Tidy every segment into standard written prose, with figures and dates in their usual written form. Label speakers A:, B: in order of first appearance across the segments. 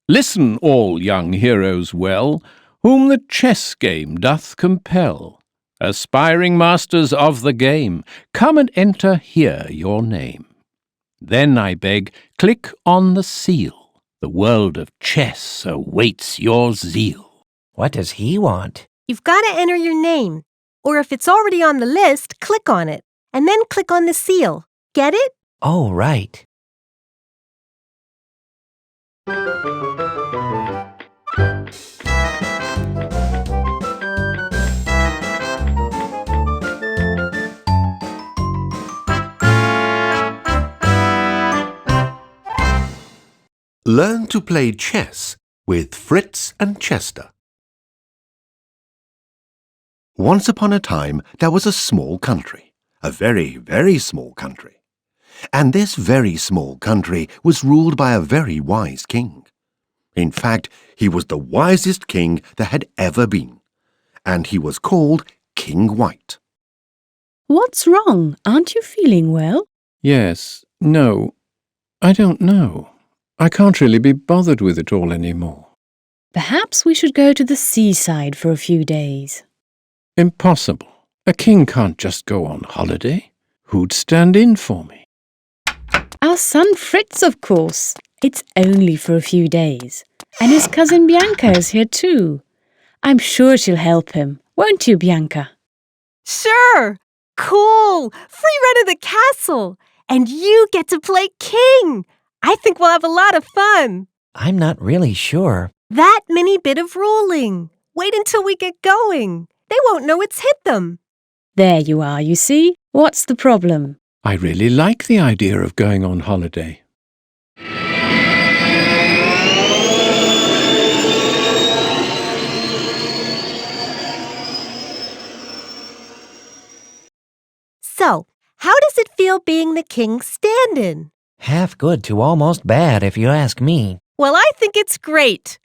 A: Listen, all young heroes well, whom the chess game doth compel. Aspiring masters of the game, come and enter here your name. Then, I beg, click on the seal. The world of chess awaits your zeal.
B: What does he want?
C: You've got to enter your name. Or if it's already on the list, click on it. And then click on the seal. Get it?
B: Oh, right.
D: Learn to play chess with Fritz and Chester. Once upon a time, there was a small country, a very, very small country. And this very small country was ruled by a very wise king. In fact, he was the wisest king there had ever been. And he was called King White.
E: What's wrong? Aren't you feeling well?
A: Yes, no, I don't know. I can't really be bothered with it all anymore.
E: Perhaps we should go to the seaside for a few days.
A: Impossible. A king can't just go on holiday. Who'd stand in for me?
E: Our son Fritz, of course. It's only for a few days. And his cousin Bianca is here too. I'm sure she'll help him, won't you, Bianca?
C: Sure! Cool! Free run of the castle! And you get to play king! I think we'll have a lot of fun.
B: I'm not really sure.
C: That mini bit of rolling. Wait until we get going. They won't know it's hit them.
E: There you are, you see. What's the problem?
A: I really like the idea of going on holiday.
C: So, how does it feel being the king's stand-in?
B: Half good to almost bad, if you ask me.
C: Well, I think it's great.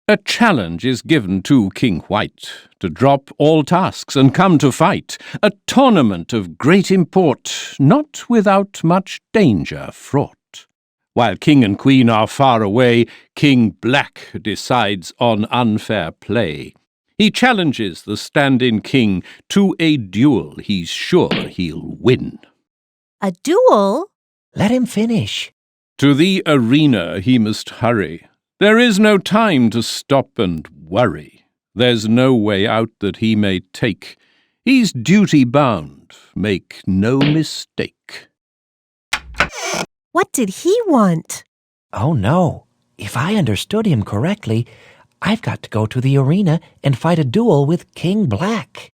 A: A challenge is given to King White to drop all tasks and come to fight. A tournament of great import, not without much danger fraught. While King and Queen are far away, King Black decides on unfair play. He challenges the stand-in king to a duel he's sure he'll win.
C: A duel?
B: Let him finish.
A: To the arena he must hurry. There is no time to stop and worry. There's no way out that he may take. He's duty-bound, make no mistake.
C: What did he want?
B: Oh, no. If I understood him correctly, I've got to go to the arena and fight a duel with King Black.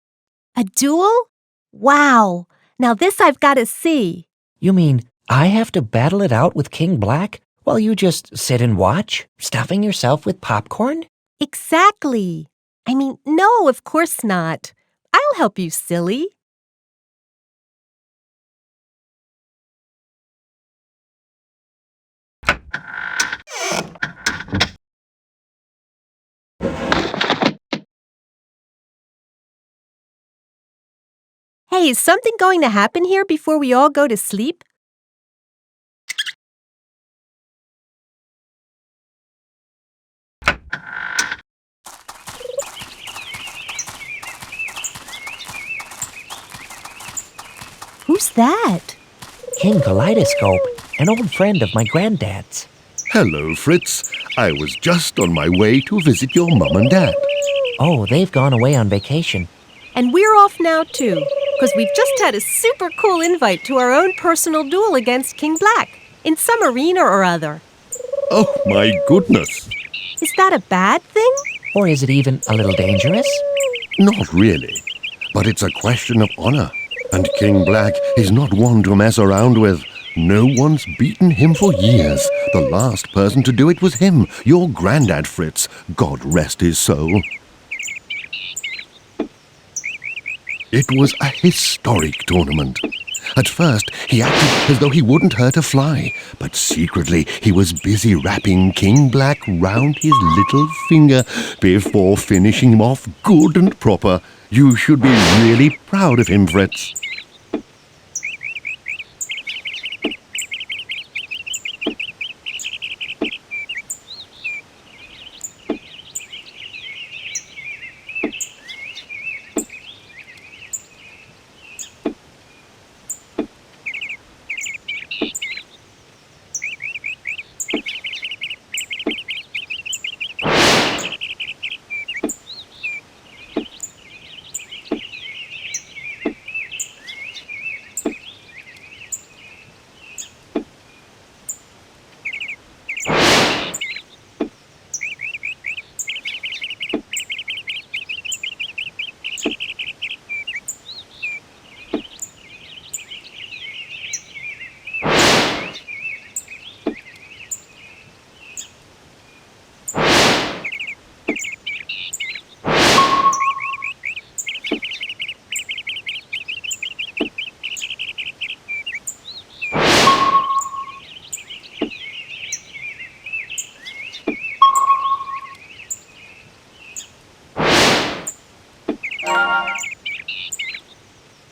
C: A duel? Wow! Now this I've got to see.
B: You mean I have to battle it out with King Black while you just sit and watch, stuffing yourself with popcorn?
C: Exactly. I mean, no, of course not. I'll help you, silly. Hey, is something going to happen here before we all go to sleep? Who's that?
B: King Kaleidoscope, an old friend of my granddad's.
D: Hello, Fritz. I was just on my way to visit your mum and dad.
B: Oh, they've gone away on vacation.
C: And we're off now, too, because we've just had a super cool invite to our own personal duel against King Black in some arena or other.
D: Oh, my goodness.
C: Is that a bad thing?
B: Or is it even a little dangerous?
D: Not really, but it's a question of honor. And King Black is not one to mess around with. No one's beaten him for years. The last person to do it was him, your granddad, Fritz. God rest his soul. It was a historic tournament. At first, he acted as though he wouldn't hurt a fly, but secretly he was busy wrapping King Black round his little finger before finishing him off good and proper. You should be really proud of him, Fritz.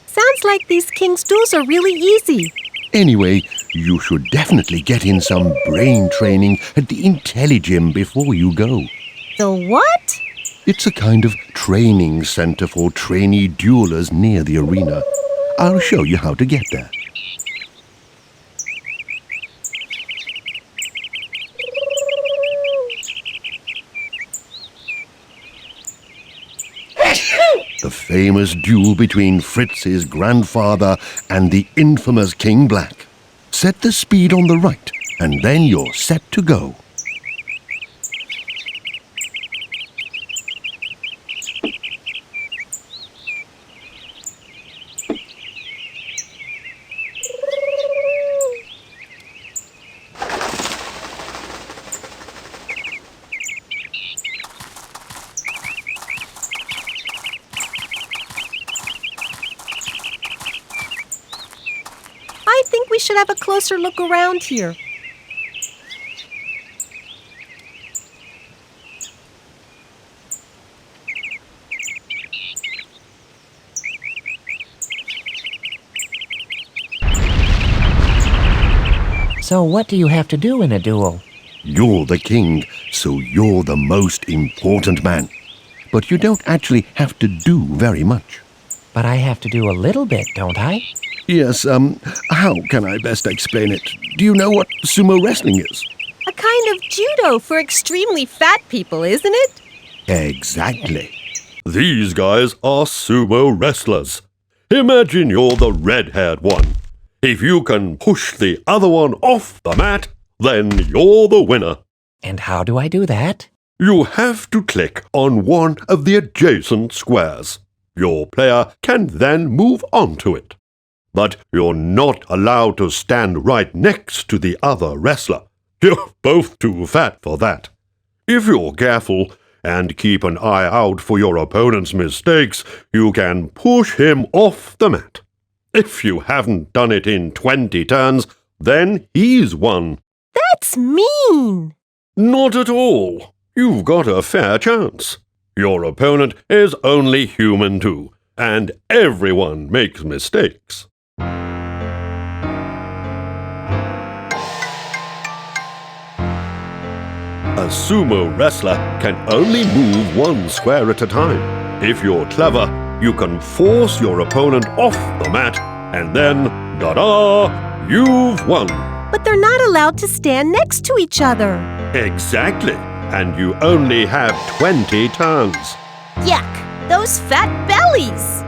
C: Sounds like these king's duels are really easy.
D: Anyway, you should definitely get in some brain training at the IntelliGym before you go.
C: The what?
D: It's a kind of training center for trainee duelers near the arena. I'll show you how to get there. The famous duel between Fritz's grandfather and the infamous King Black. Set the speed on the right, and then you're set to go.
C: I think we should have a closer look around here.
B: So what do you have to do in a duel?
D: You're the king, so you're the most important man. But you don't actually have to do very much.
B: But I have to do a little bit, don't I?
D: Yes, how can I best explain it? Do you know what sumo wrestling is?
C: A kind of judo for extremely fat people, isn't it?
D: Exactly.
F: These guys are sumo wrestlers. Imagine you're the red-haired one. If you can push the other one off the mat, then you're the winner.
B: And how do I do that?
F: You have to click on one of the adjacent squares. Your player can then move on to it. But you're not allowed to stand right next to the other wrestler. You're both too fat for that. If you're careful and keep an eye out for your opponent's mistakes, you can push him off the mat. If you haven't done it in 20 turns, then he's won.
C: That's mean.
F: Not at all. You've got a fair chance. Your opponent is only human too, and everyone makes mistakes. A sumo wrestler can only move one square at a time. If you're clever, you can force your opponent off the mat, and then, ta-da, you've won.
C: But they're not allowed to stand next to each other.
F: Exactly, and you only have 20 turns.
C: Yuck, those fat bellies.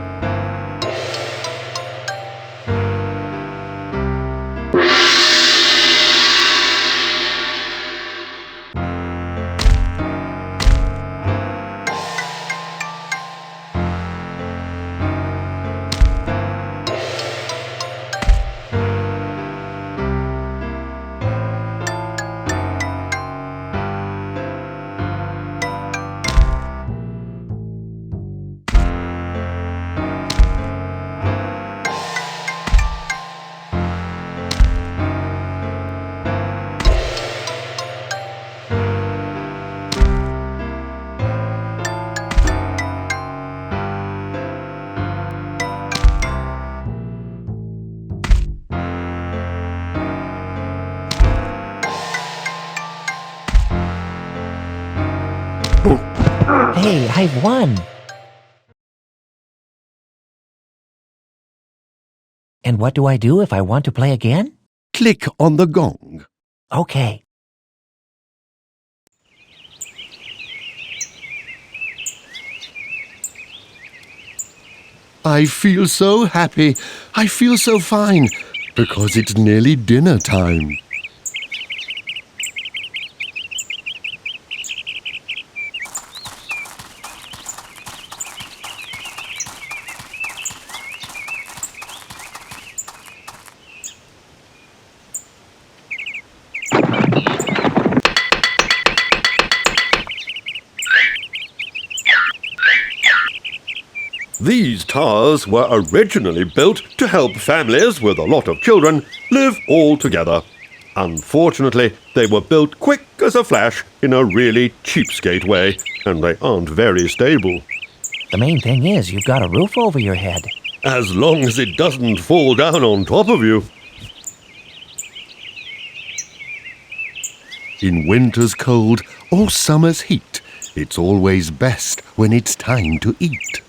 B: Hey, I've won! And what do I do if I want to play again?
D: Click on the gong.
B: Okay.
D: I feel so happy. I feel so fine, because it's nearly dinner time.
F: These towers were originally built to help families with a lot of children live all together. Unfortunately, they were built quick as a flash in a really cheapskate way, and they aren't very stable.
B: The main thing is you've got a roof over your head.
F: As long as it doesn't fall down on top of you.
D: In winter's cold or summer's heat, it's always best when it's time to eat.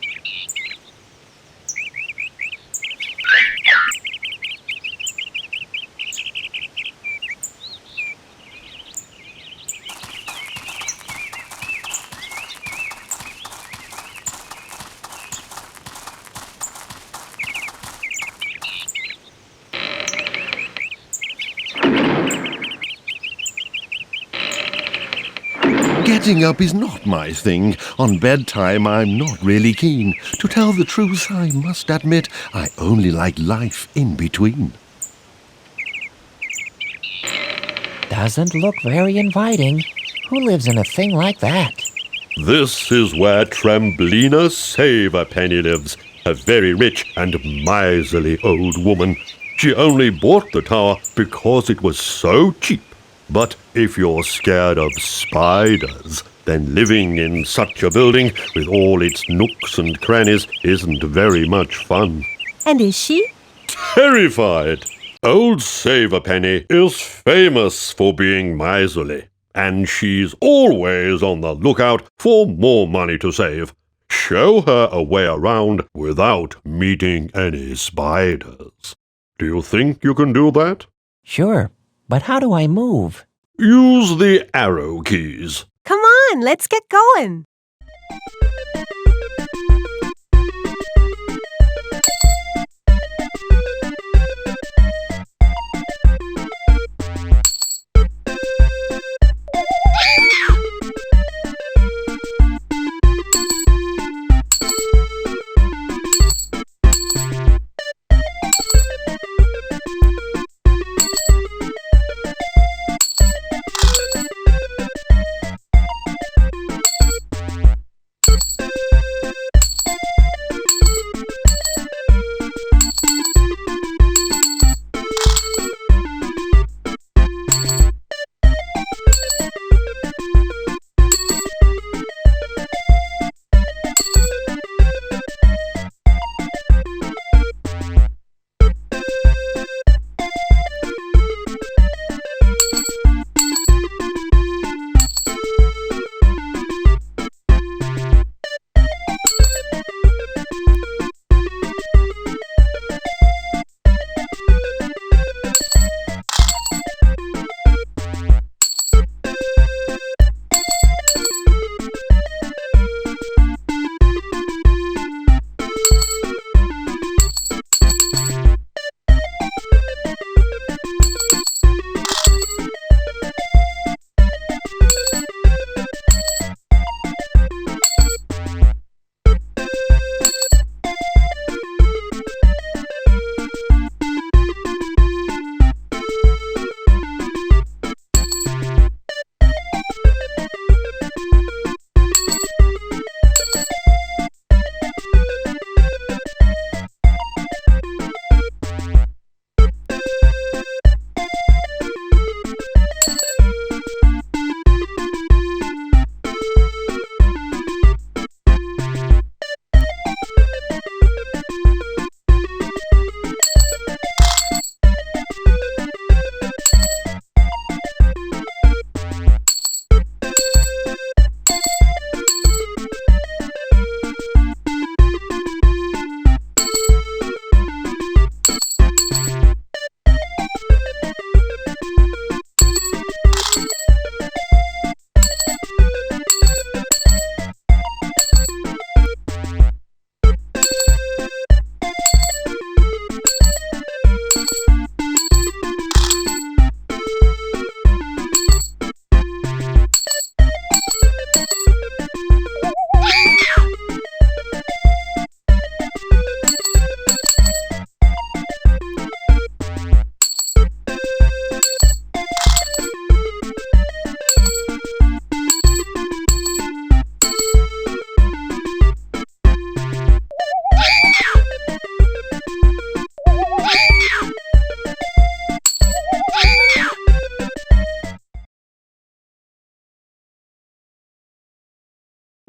D: Getting up is not my thing. On bedtime, I'm not really keen. To tell the truth, I must admit, I only like life in between.
B: Doesn't look very inviting. Who lives in a thing like that?
F: This is where Tremblina Save-A-Penny lives, a very rich and miserly old woman. She only bought the tower because it was so cheap. But if you're scared of spiders, then living in such a building with all its nooks and crannies isn't very much fun.
C: And is she?
F: Terrified! Old Save-A-Penny is famous for being miserly, and she's always on the lookout for more money to save. Show her a way around without meeting any spiders. Do you think you can do that?
B: Sure, but how do I move?
F: Use the arrow keys.
C: Come on, let's get going.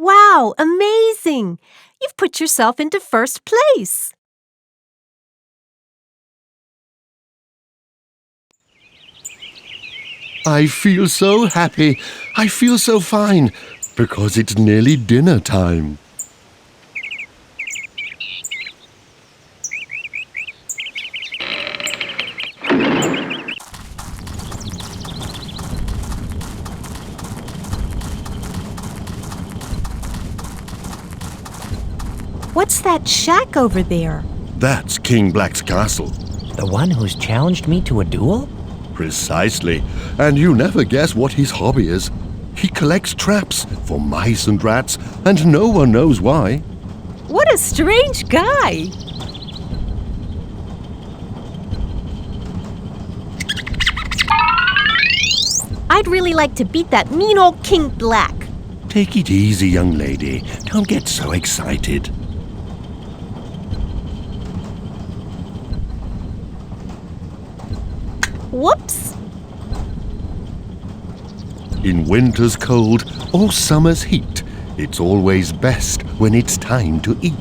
C: Wow, amazing! amazing! You've put yourself into first place.
D: I feel so happy. I feel so fine, because it's nearly dinner time.
C: What's that shack over there?
D: That's King Black's castle.
B: The one who's challenged me to a duel?
D: Precisely. And you never guess what his hobby is. He collects traps for mice and rats, and no one knows why.
C: What a strange guy! I'd really like to beat that mean old King Black.
D: Take it easy, young lady. Don't get so excited.
C: Whoops!
D: In winter's cold or summer's heat, it's always best when it's time to eat.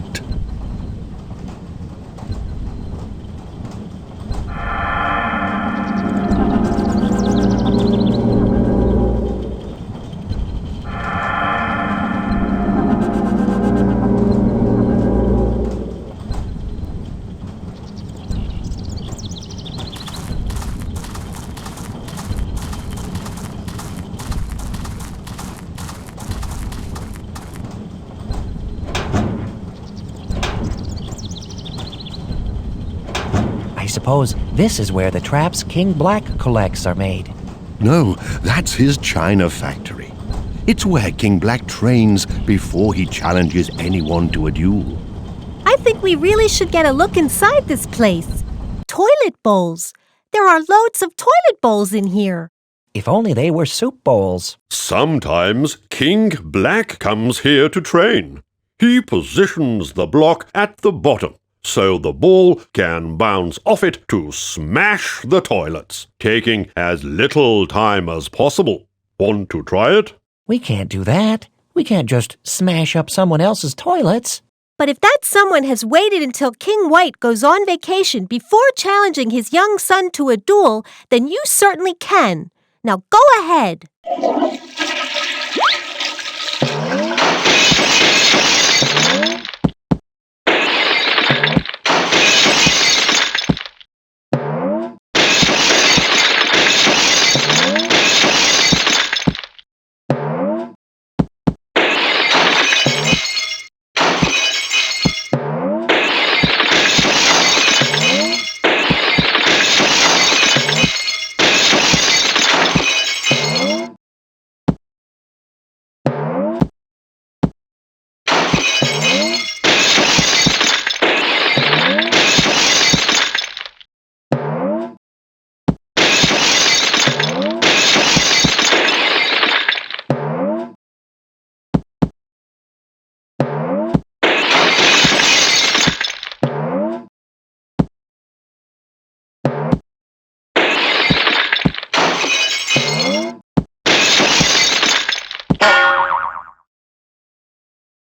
B: I suppose this is where the traps King Black collects are made.
D: No, that's his china factory. It's where King Black trains before he challenges anyone to a duel.
C: I think we really should get a look inside this place. Toilet bowls. There are loads of toilet bowls in here.
B: If only they were soup bowls.
F: Sometimes King Black comes here to train. He positions the block at the bottom, so the ball can bounce off it to smash the toilets, taking as little time as possible. Want to try it?
B: We can't do that. We can't just smash up someone else's toilets.
C: But if that someone has waited until King White goes on vacation before challenging his young son to a duel, then you certainly can. Now go ahead.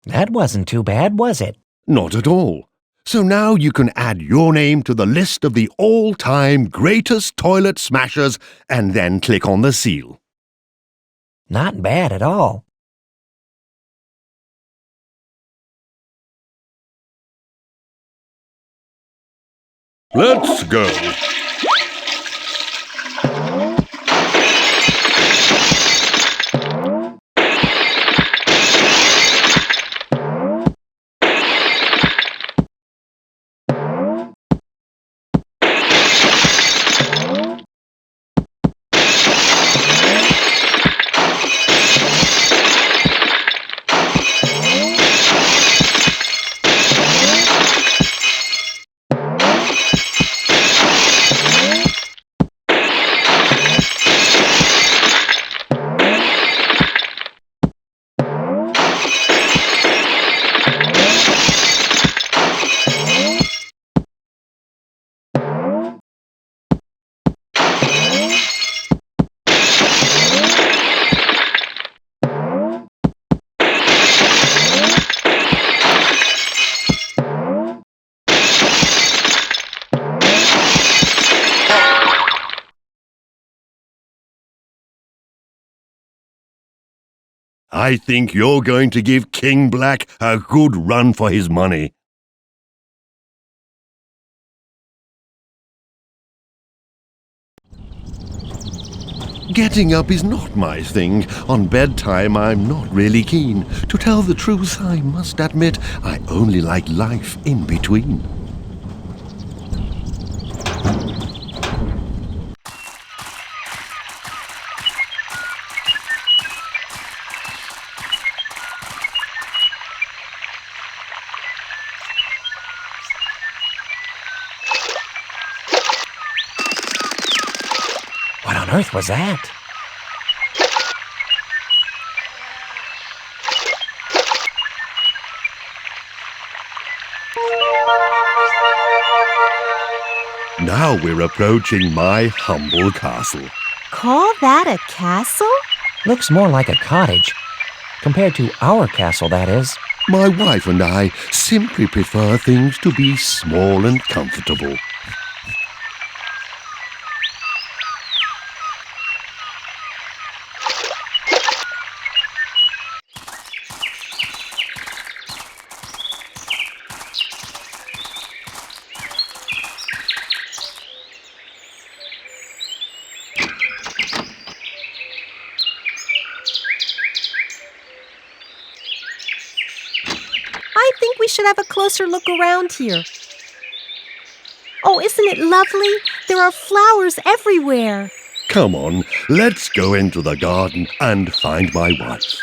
B: That wasn't too bad, was it?
D: Not at all. So now you can add your name to the list of the all-time greatest toilet smashers and then click on the seal.
B: Not bad at all.
F: Let's go.
D: I think you're going to give King Black a good run for his money. Getting up is not my thing. On bedtime, I'm not really keen. To tell the truth, I must admit, I only like life in between.
B: What on earth was that?
D: Now we're approaching my humble castle.
C: Call that a castle?
B: Looks more like a cottage. Compared to our castle, that is.
D: My wife and I simply prefer things to be small and comfortable.
C: I think we should have a closer look around here. Oh, isn't it lovely? There are flowers everywhere.
D: Come on, let's go into the garden and find my wife.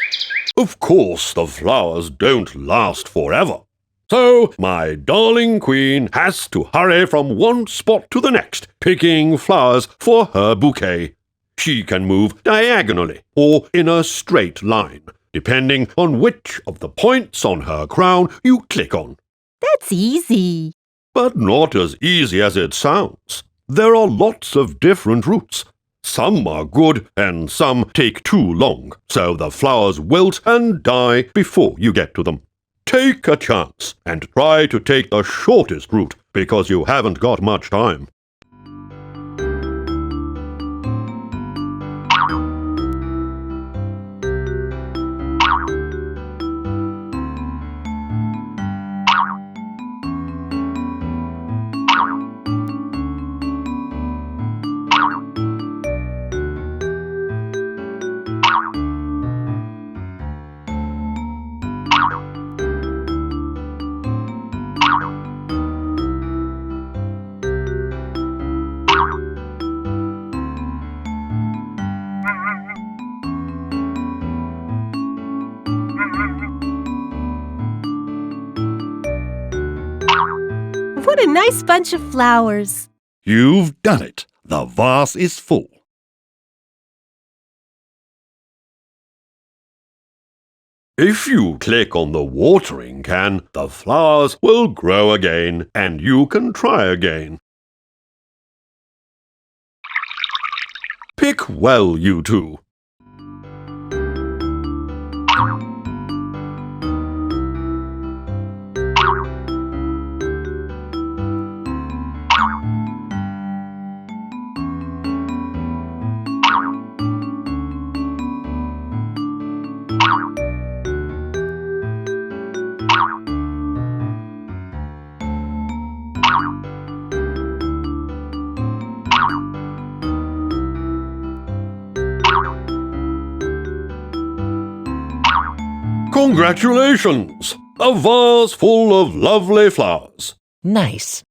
F: Of course, the flowers don't last forever. So, my darling queen has to hurry from one spot to the next, picking flowers for her bouquet. She can move diagonally or in a straight line, depending on which of the points on her crown you click on.
C: That's easy.
F: But not as easy as it sounds. There are lots of different routes. Some are good and some take too long, so the flowers wilt and die before you get to them. Take a chance and try to take the shortest route because you haven't got much time.
C: What a nice bunch of flowers.
D: You've done it. The vase is full.
F: If you click on the watering can, the flowers will grow again and you can try again. Pick well, you two. Congratulations! A vase full of lovely flowers.
B: Nice.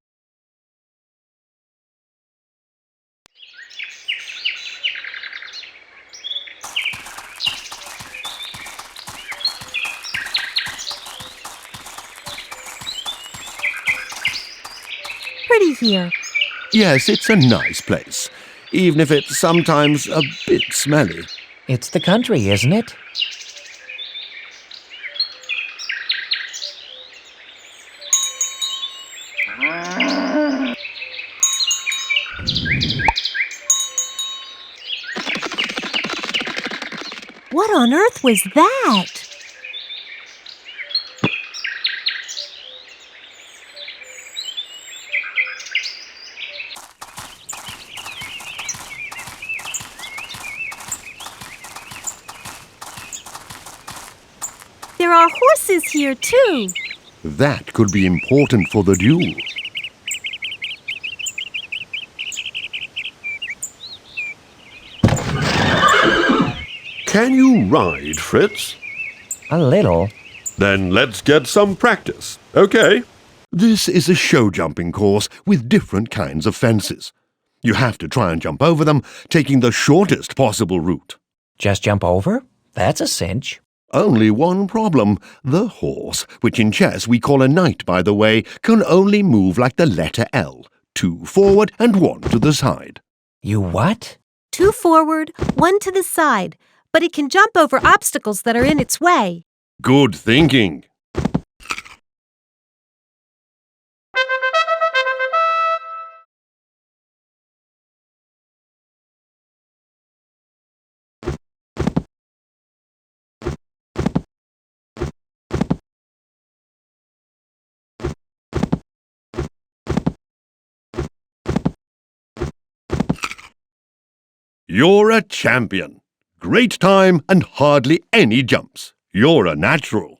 C: Pretty here.
D: Yes, it's a nice place, even if it's sometimes a bit smelly.
B: It's the country, isn't it?
C: What on earth was that? there are horses here, too.
D: That could be important for the duel.
F: Can you ride, Fritz?
B: A little.
F: Then let's get some practice, okay?
D: This is a show jumping course with different kinds of fences. You have to try and jump over them, taking the shortest possible route.
B: Just jump over? That's a cinch.
D: Only one problem. The horse, which in chess we call a knight, by the way, can only move like the letter L. 2 forward and 1 to the side.
B: You what?
C: 2 forward, 1 to the side, but it can jump over obstacles that are in its way.
D: Good thinking. You're a champion. Great time and hardly any jumps. You're a natural.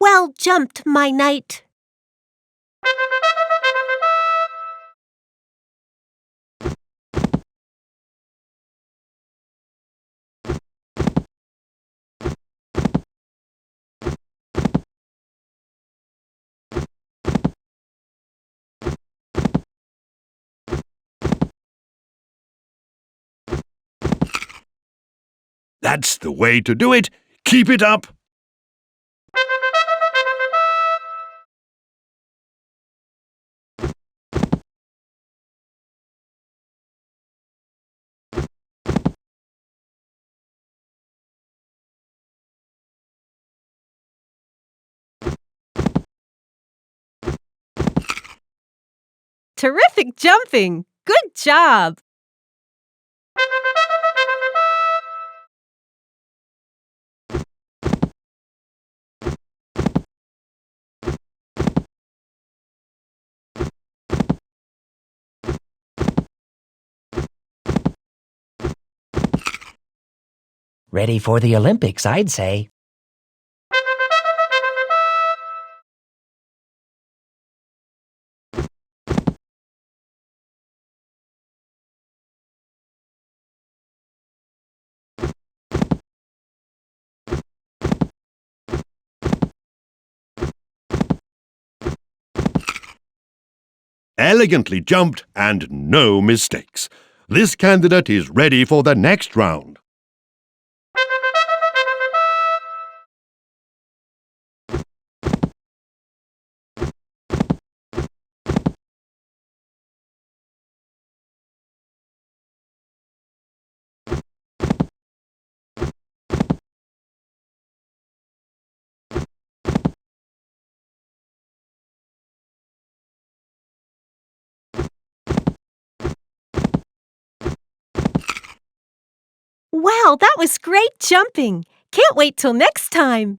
C: Well jumped, my knight.
D: That's the way to do it. Keep it up.
C: Terrific jumping! Good job!
B: Ready for the Olympics, I'd say.
D: Elegantly jumped and no mistakes. This candidate is ready for the next round.
C: Wow, that was great jumping! Can't wait till next time!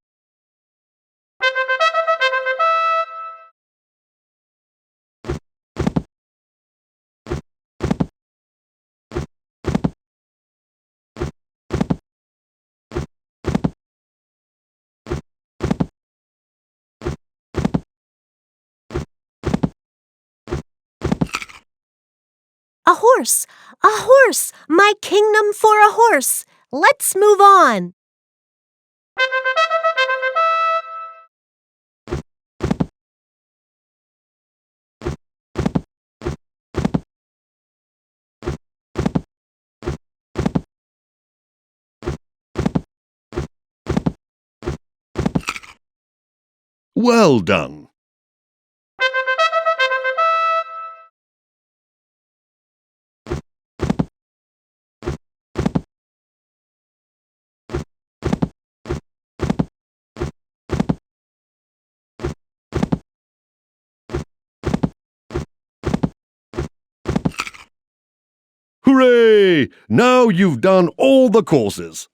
C: A horse! A horse! My kingdom for a horse! Let's move on!
D: Well done.
F: Hooray! Now you've done all the courses.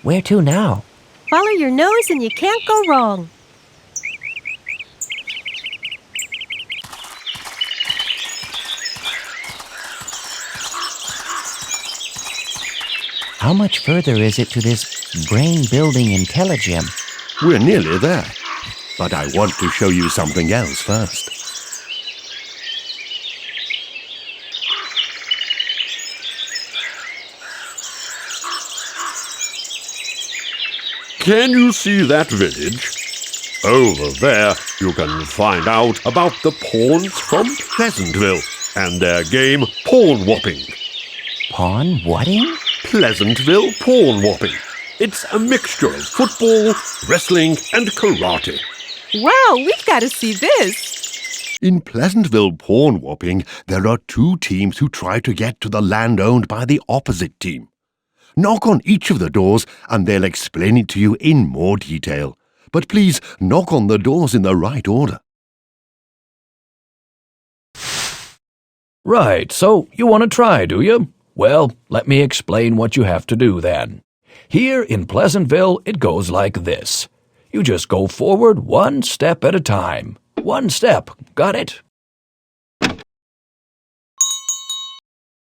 B: Where to now?
C: Follow your nose and you can't go wrong.
B: How much further is it to this brain-building intelligem?
D: We're nearly there, but I want to show you something else first.
F: Can you see that village? Over there, you can find out about the pawns from Pleasantville and their game Pawn Whopping.
B: Pawn whatting?
F: Pleasantville Pawn Whopping. It's a mixture of football, wrestling, and karate.
C: Wow, we've got to see this.
D: In Pleasantville Pawn Whopping, there are two teams who try to get to the land owned by the opposite team. Knock on each of the doors and they'll explain it to you in more detail. But please knock on the doors in the right order.
G: Right, so you want to try, do you? Well, let me explain what you have to do then. Here in Pleasantville, it goes like this. You just go forward one step at a time. One step, got it?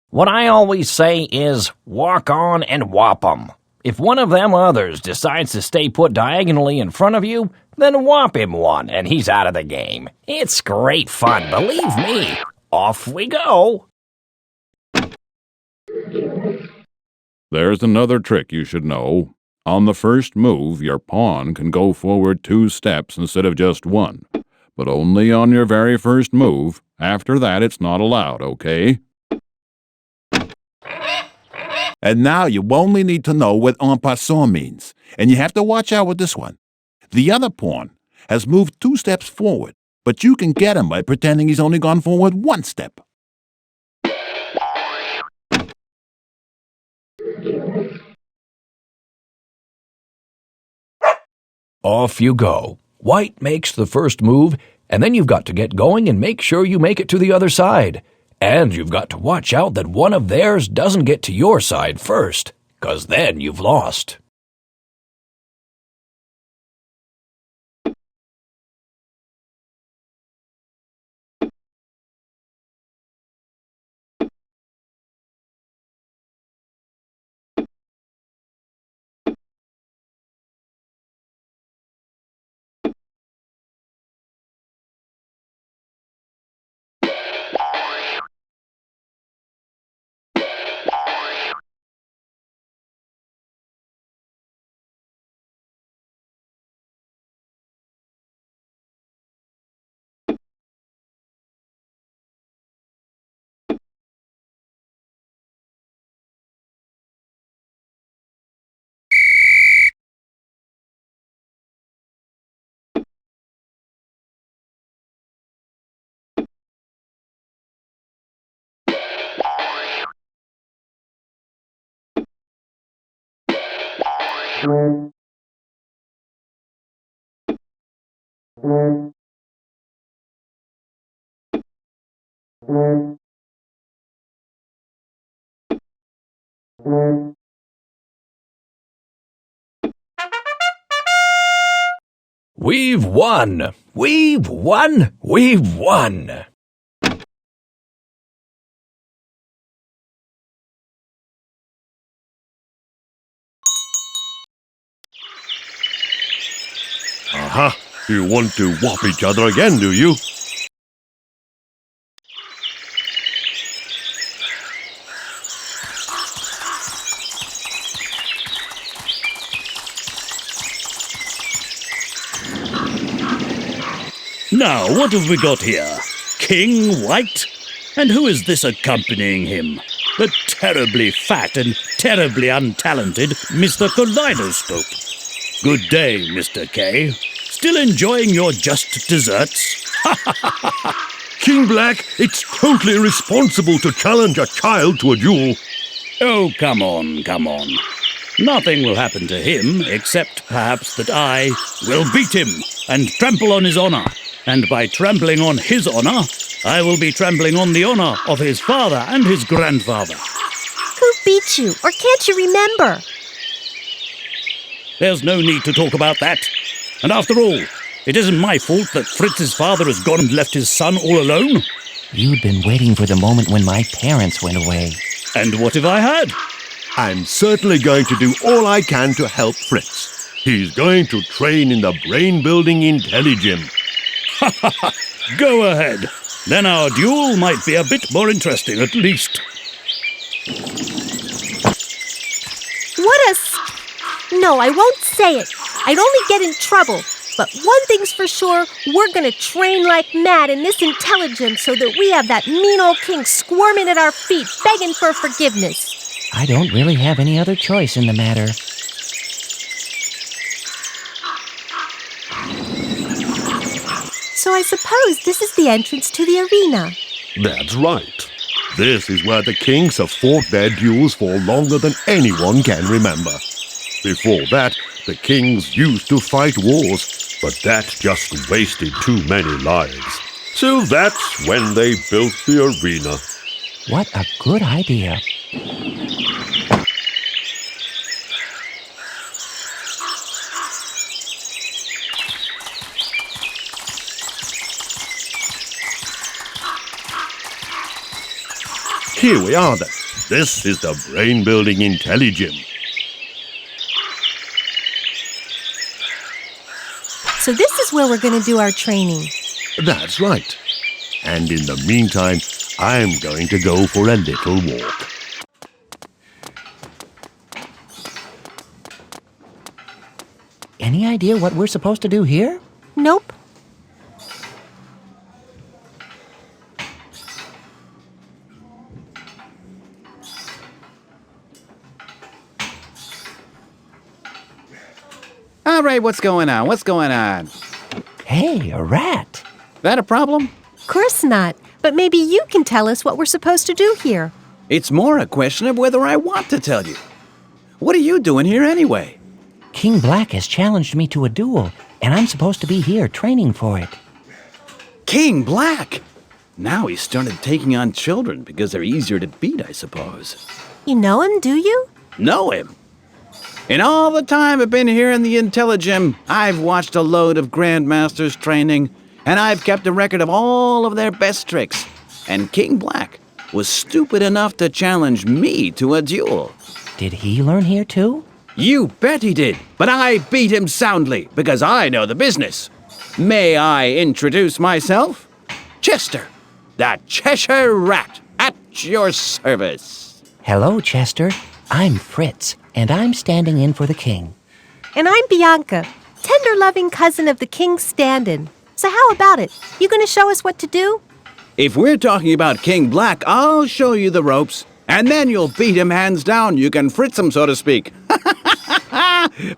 H: What I always say is, walk on and whop 'em. If one of them others decides to stay put diagonally in front of you, then whop him one and he's out of the game. It's great fun, believe me. Off we go.
I: There's another trick you should know. On the first move, your pawn can go forward 2 steps instead of just 1. But only on your very first move. After that, it's not allowed, okay?
J: And now you only need to know what en passant means. And you have to watch out with this one. The other pawn has moved 2 steps forward, but you can get him by pretending he's only gone forward 1 step.
G: Off you go. White makes the first move, and then you've got to get going and make sure you make it to the other side. And you've got to watch out that one of theirs doesn't get to your side first, 'cause then you've lost. We've won! We've won! We've won!
F: Aha! You want to whop each other again, do you?
K: Now, what have we got here? King White? And who is this accompanying him? The terribly fat and terribly untalented Mr. Kaleidoscope. Good day, Mr. K. Still enjoying your just desserts? Ha ha ha ha!
F: King Black, it's totally irresponsible to challenge a child to a duel.
K: Oh, come on, come on. Nothing will happen to him, except perhaps that I will beat him and trample on his honor. And by trampling on his honor, I will be trampling on the honor of his father and his grandfather.
C: Who beat you? Or can't you remember?
K: There's no need to talk about that. And after all, it isn't my fault that Fritz's father has gone and left his son all alone.
B: You'd been waiting for the moment when my parents went away.
K: And what if I had?
F: I'm certainly going to do all I can to help Fritz. He's going to train in the brain-building Intelligim.
K: Ha ha ha! Go ahead. Then our duel might be a bit more interesting at least.
C: No, I won't say it. I'd only get in trouble. But one thing's for sure, we're gonna train like mad in this Intelligim so that we have that mean old king squirming at our feet, begging for forgiveness.
B: I don't really have any other choice in the matter.
C: So I suppose this is the entrance to the arena.
F: That's right. This is where the kings have fought their duels for longer than anyone can remember. Before that, the kings used to fight wars, but that just wasted too many lives. So that's when they built the arena.
B: What a good idea.
F: Here we are then. This is the brain-building Intelligim.
C: So this is where we're going to do our training.
F: That's right. And in the meantime, I'm going to go for a little walk.
B: Any idea what we're supposed to do here?
C: Nope.
L: All right, what's going on? What's going on?
B: Hey, a rat.
L: That a problem?
C: Of course not. But maybe you can tell us what we're supposed to do here.
L: It's more a question of whether I want to tell you. What are you doing here anyway?
B: King Black has challenged me to a duel, and I'm supposed to be here training for it.
L: King Black? Now he's started taking on children because they're easier to beat, I suppose.
C: You know him, do you?
L: Know him? In all the time I've been here in the Intelligim, I've watched a load of Grandmasters training, and I've kept a record of all of their best tricks. And King Black was stupid enough to challenge me to a duel.
B: Did he learn here too?
L: You bet he did, but I beat him soundly because I know the business. May I introduce myself? Chester, the Cheshire Rat, at your service.
B: Hello, Chester. I'm Fritz, and I'm standing in for the king.
C: And I'm Bianca, tender-loving cousin of the king's stand-in. So how about it? You gonna show us what to do?
L: If we're talking about King Black, I'll show you the ropes, and then you'll beat him hands down. You can Fritz him, so to speak.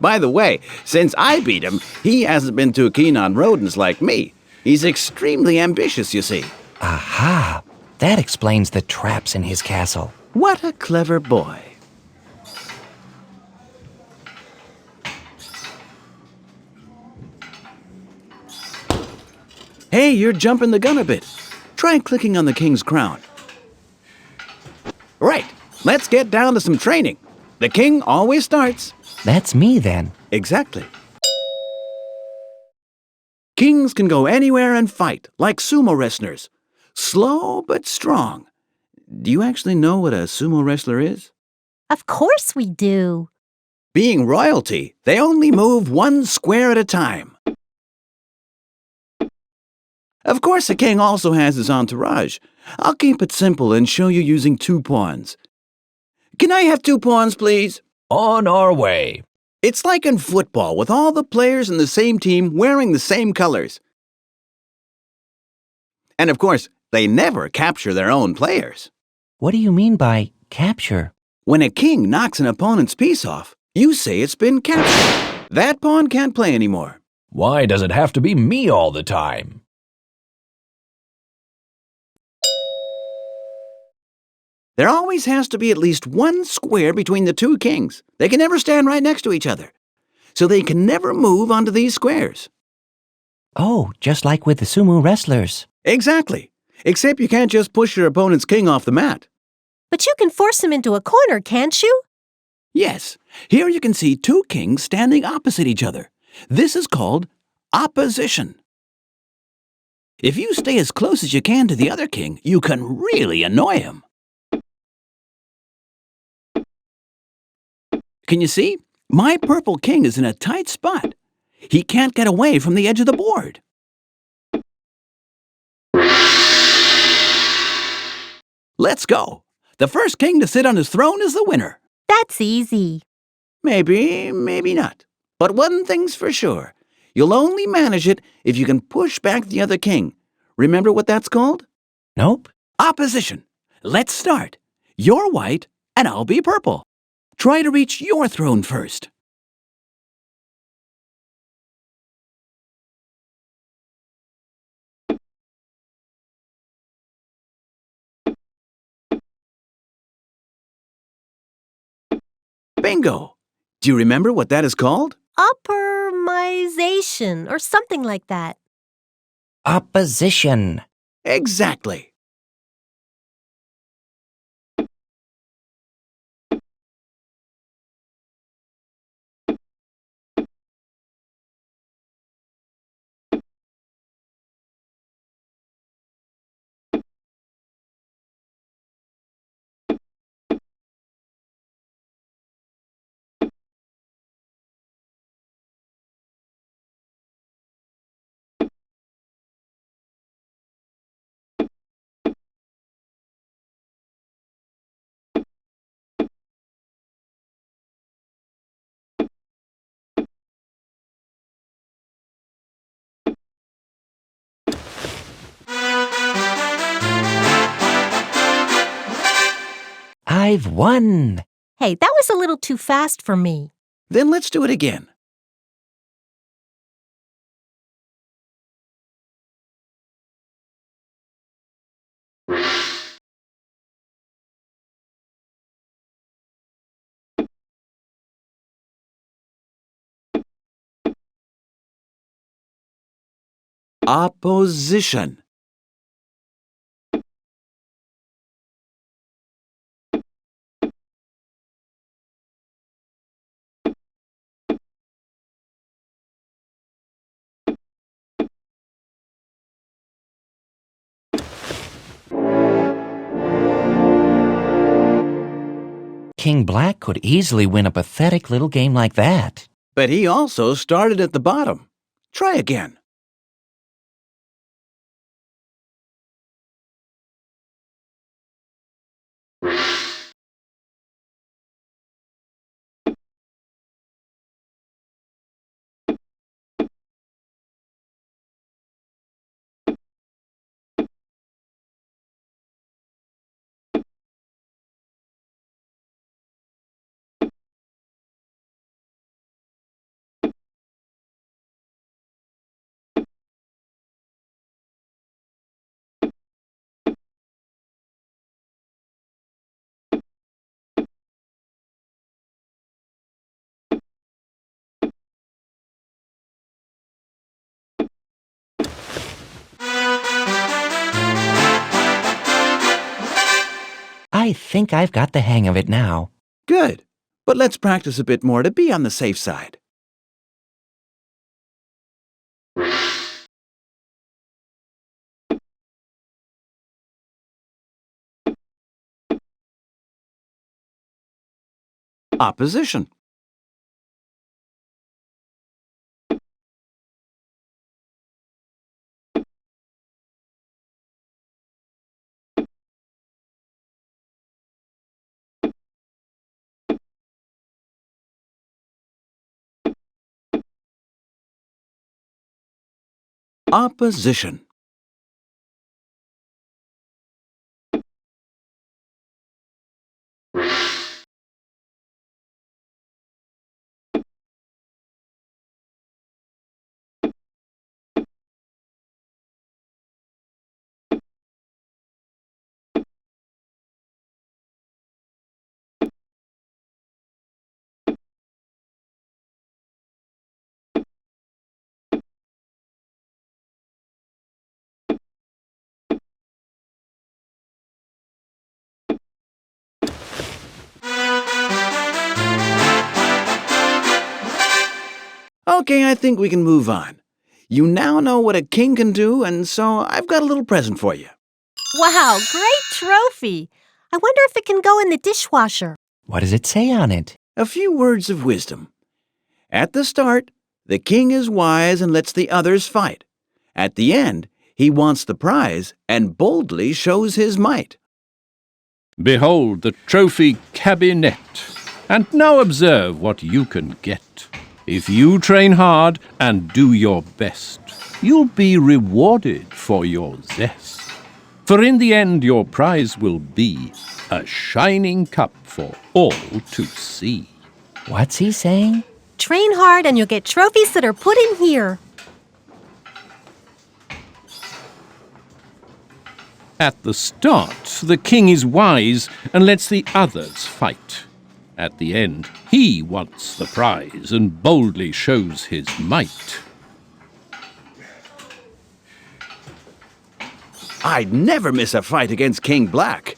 L: By the way, since I beat him, he hasn't been too keen on rodents like me. He's extremely ambitious, you see.
B: Aha! That explains the traps in his castle.
L: What a clever boy. Hey, you're jumping the gun a bit. Try clicking on the king's crown. Right, let's get down to some training. The king always starts.
B: That's me, then.
L: Exactly. Kings can go anywhere and fight, like sumo wrestlers. Slow but strong. Do you actually know what a sumo wrestler is?
C: Of course we do.
L: Being royalty, they only move one square at a time. Of course, a king also has his entourage. I'll keep it simple and show you using 2 pawns. Can I have 2 pawns, please?
G: On our way.
L: It's like in football, with all the players in the same team wearing the same colors. And of course, they never capture their own players.
B: What do you mean by capture?
L: When a king knocks an opponent's piece off, you say it's been captured. That pawn can't play anymore.
G: Why does it have to be me all the time?
L: There always has to be at least one square between the two kings. They can never stand right next to each other. So they can never move onto these squares.
B: Oh, just like with the sumo wrestlers.
L: Exactly. Except you can't just push your opponent's king off the mat.
C: But you can force him into a corner, can't you?
L: Yes. Here you can see two kings standing opposite each other. This is called opposition. If you stay as close as you can to the other king, you can really annoy him. Can you see? My purple king is in a tight spot. He can't get away from the edge of the board. Let's go. The first king to sit on his throne is the winner.
C: That's easy.
L: Maybe, maybe not. But one thing's for sure. You'll only manage it if you can push back the other king. Remember what that's called?
B: Nope.
L: Opposition. Let's start. You're white, and I'll be purple. Try to reach your throne first. Bingo! Do you remember what that is called?
C: Uppermization or something like that.
B: Opposition.
L: Exactly.
B: I've won.
C: Hey, that was a little too fast for me.
L: Then let's do it again. Opposition.
B: King Black could easily win a pathetic little game like that.
L: But he also started at the bottom. Try again.
B: I think I've got the hang of it now.
L: Good. But let's practice a bit more to be on the safe side. Opposition. Opposition. Okay, I think we can move on. You now know what a king can do, and so I've got a little present for you.
C: Wow, great trophy. I wonder if it can go in the dishwasher.
B: What does it say on it?
L: A few words of wisdom. At the start, the king is wise and lets the others fight. At the end, he wants the prize and boldly shows his might.
A: Behold the trophy cabinet, and now observe what you can get. If you train hard and do your best, you'll be rewarded for your zest. For in the end your prize will be a shining cup for all to see.
B: What's he saying?
C: Train hard and you'll get trophies that are put in here.
A: At the start, the king is wise and lets the others fight. At the end, he wants the prize and boldly shows his might.
L: I'd never miss a fight against King Black.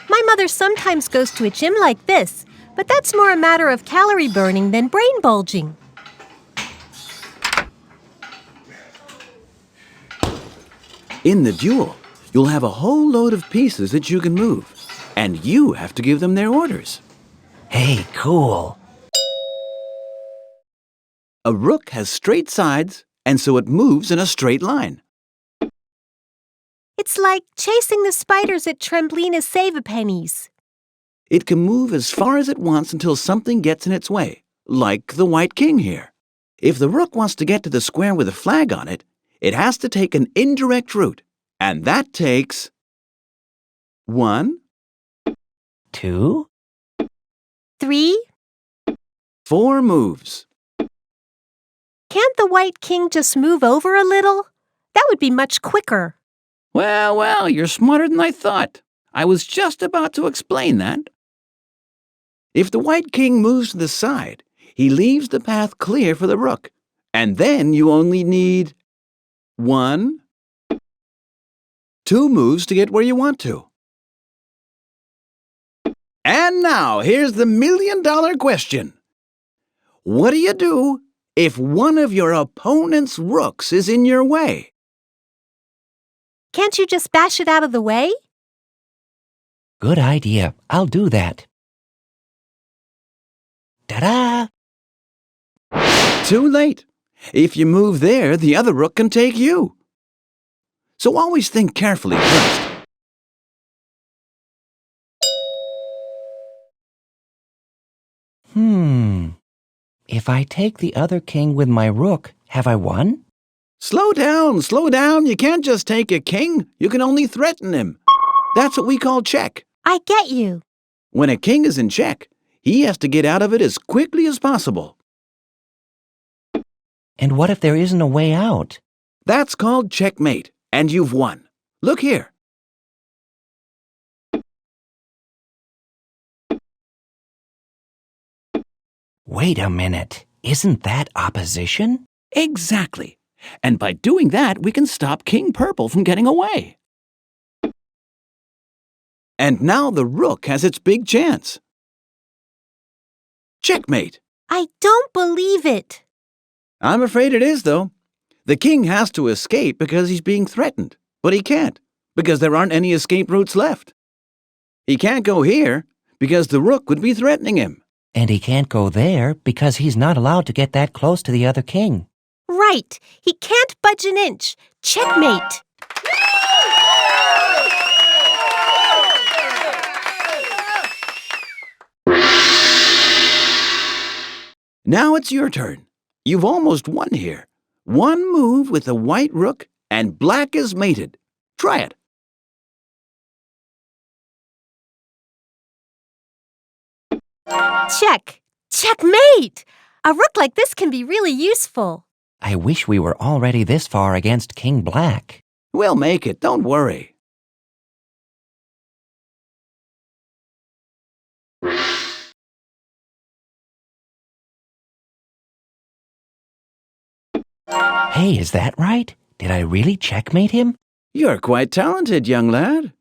C: My mother sometimes goes to a gym like this, but that's more a matter of calorie burning than brain bulging.
L: In the duel, you'll have a whole load of pieces that you can move, and you have to give them their orders.
B: Hey, cool.
L: A rook has straight sides, and so it moves in a straight line.
C: It's like chasing the spiders at Tremblina Save-A-Pennies.
L: It can move as far as it wants until something gets in its way, like the white king here. If the rook wants to get to the square with a flag on it, it has to take an indirect route, and that takes 1,
B: 2,
C: 3.
L: 4 moves.
C: Can't the white king just move over a little? That would be much quicker.
L: Well, you're smarter than I thought. I was just about to explain that. If the white king moves to the side, he leaves the path clear for the rook, and then you only need 1, 2 moves to get where you want to. And now, here's the million-dollar question. What do you do if one of your opponent's rooks is in your way?
C: Can't you just bash it out of the way?
B: good idea. I'll do that. Ta-da!
L: Too late. If you move there, the other rook can take you. So always think carefully first.
B: If I take the other king with my rook, have I won?
L: Slow down. You can't just take a king. You can only threaten him. That's what we call check.
C: I get you.
L: When a king is in check, he has to get out of it as quickly as possible.
B: And what if there isn't a way out?
L: That's called checkmate, and you've won. Look here.
B: Wait a minute. Isn't that opposition?
L: Exactly. And by doing that, we can stop King Purple from getting away. And now the rook has its big chance. Checkmate.
C: I don't believe it.
L: I'm afraid it is, though. The king has to escape because he's being threatened, but he can't because there aren't any escape routes left. He can't go here because the rook would be threatening him.
B: And he can't go there because he's not allowed to get that close to the other king.
C: Right. He can't budge an inch. Checkmate.
L: Now it's your turn. You've almost won here. One move with the white rook and black is mated. Try it.
C: Check. Checkmate! A rook like this can be really useful.
B: I wish we were already this far against King Black.
L: We'll make it, don't worry.
B: Hey, is that right? Did I really checkmate him?
L: You're quite talented, young lad.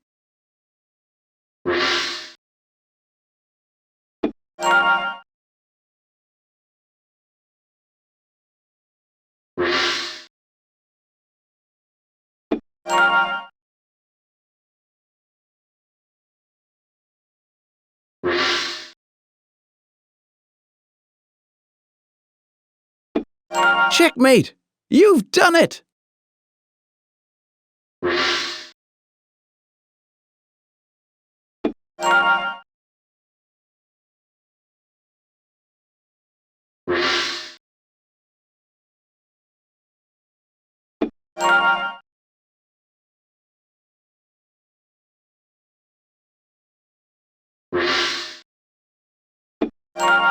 L: Checkmate! You've done it!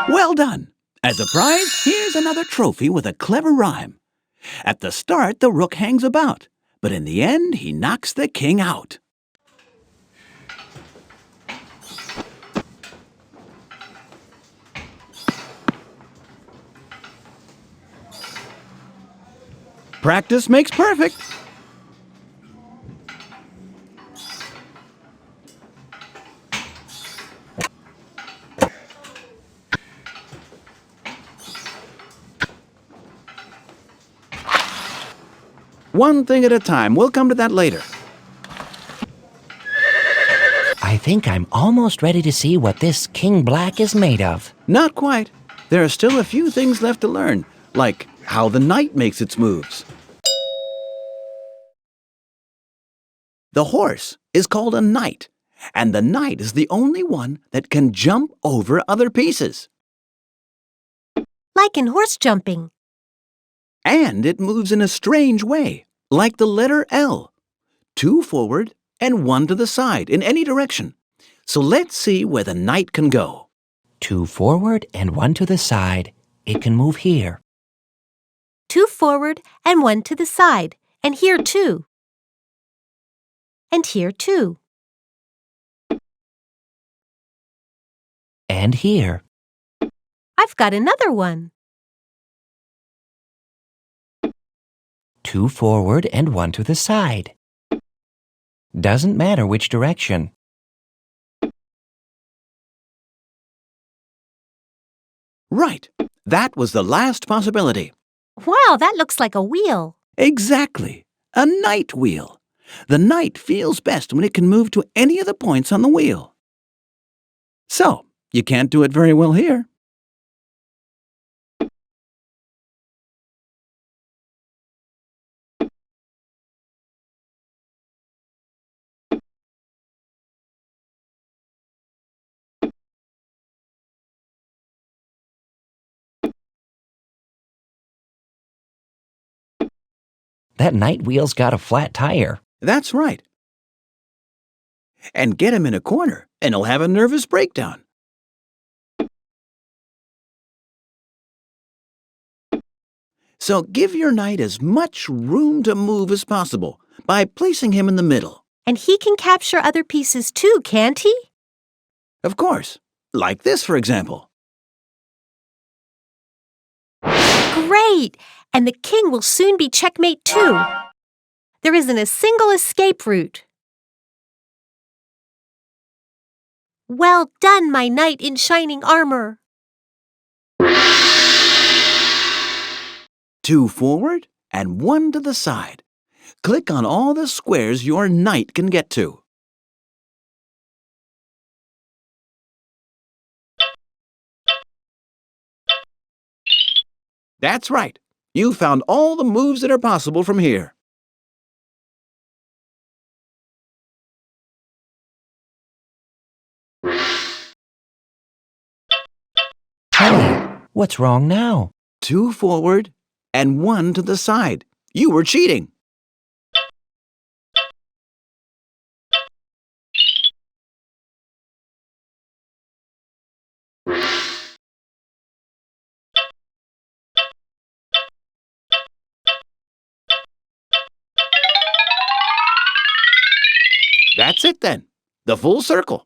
L: Well done! As a prize, here's another trophy with a clever rhyme. At the start, the rook hangs about, but in the end, he knocks the king out. Practice makes perfect. One thing at a time. We'll come to that later.
B: I think I'm almost ready to see what this King Black is made of.
L: Not quite. There are still a few things left to learn, like how the knight makes its moves. The horse is called a knight, and the knight is the only one that can jump over other pieces.
C: Like in horse jumping.
L: And it moves in a strange way, like the letter L. 2 forward and 1 to the side in any direction. So let's see where the knight can go.
B: 2 forward and 1 to the side. It can move here.
C: 2 forward and 1 to the side. And here too. And here too.
B: And here.
C: I've got another one.
B: 2 forward and 1 to the side. Doesn't matter which direction.
L: Right. That was the last possibility.
C: Wow, that looks like a wheel.
L: Exactly. A knight wheel. The knight feels best when it can move to any of the points on the wheel. So, you can't do it very well here.
B: That knight wheel's got a flat tire.
L: That's right. And get him in a corner, and he'll have a nervous breakdown. So give your knight as much room to move as possible by placing him in the middle.
C: And he can capture other pieces too, can't he?
L: Of course. Like this, for example.
C: Great! And the king will soon be checkmate too. There isn't a single escape route. Well done, my knight in shining armor.
L: 2 forward and 1 to the side. Click on all the squares your knight can get to. That's right. You found all the moves that are possible from here.
B: Hey, what's wrong now?
L: 2 forward and 1 to the side. You were cheating. That's it then. The full circle.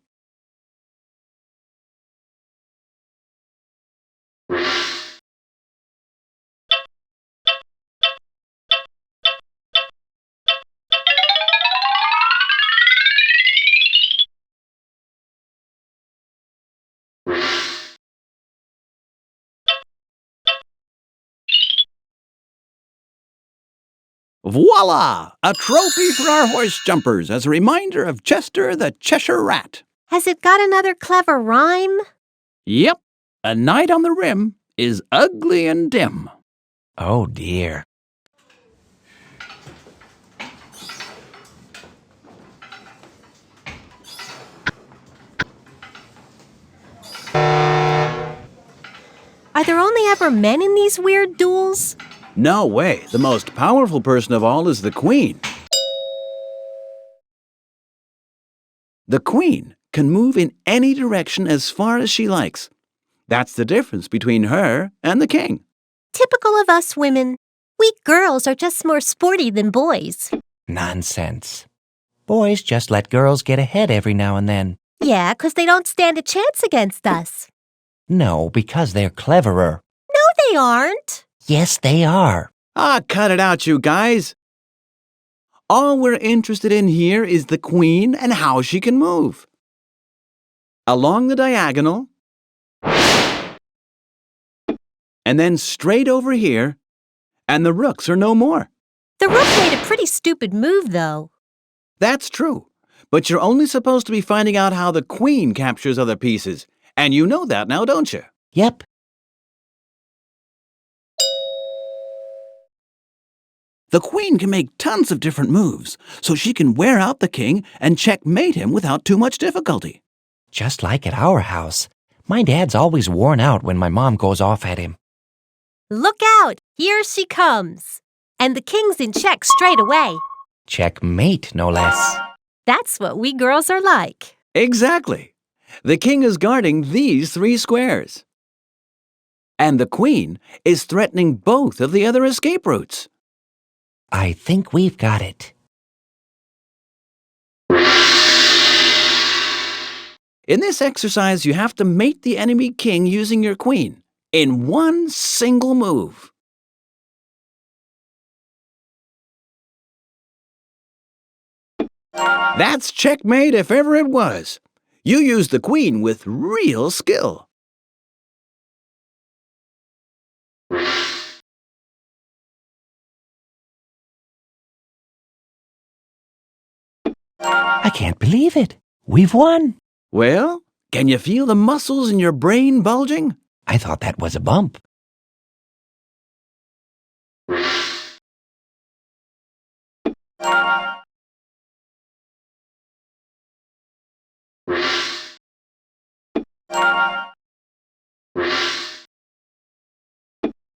L: Voila! A trophy for our horse jumpers as a reminder of Chester the Cheshire Rat.
C: Has it got another clever rhyme?
L: Yep, a night on the rim is ugly and dim.
B: Oh, dear.
C: Are there only ever men in these weird duels?
L: No way. The most powerful person of all is the queen. The queen can move in any direction as far as she likes. That's the difference between her and the king.
C: Typical of us women. We girls are just more sporty than boys.
B: Nonsense. Boys just let girls get ahead every now and then.
C: Yeah, 'cause they don't stand a chance against us.
B: No, because they're cleverer.
C: No, they aren't.
B: Yes, they are.
L: Ah, cut it out, you guys. All we're interested in here is the queen and how she can move. Along the diagonal, and then straight over here, and the rooks are no more.
C: The rook made a pretty stupid move, though.
L: That's true, but you're only supposed to be finding out how the queen captures other pieces, and you know that now, don't you?
B: Yep.
L: The queen can make tons of different moves, so she can wear out the king and checkmate him without too much difficulty.
B: Just like at our house. My dad's always worn out when my mom goes off at him.
C: Look out! Here she comes. And the king's in check straight away.
B: Checkmate, no less.
C: That's what we girls are like.
L: Exactly. The king is guarding these 3 squares. And the queen is threatening both of the other escape routes.
B: I think we've got it.
L: In this exercise, you have to mate the enemy king using your queen in one single move. That's checkmate if ever it was. You used the queen with real skill.
B: I can't believe it. We've won.
L: Well, can you feel the muscles in your brain bulging?
B: I thought that was a bump.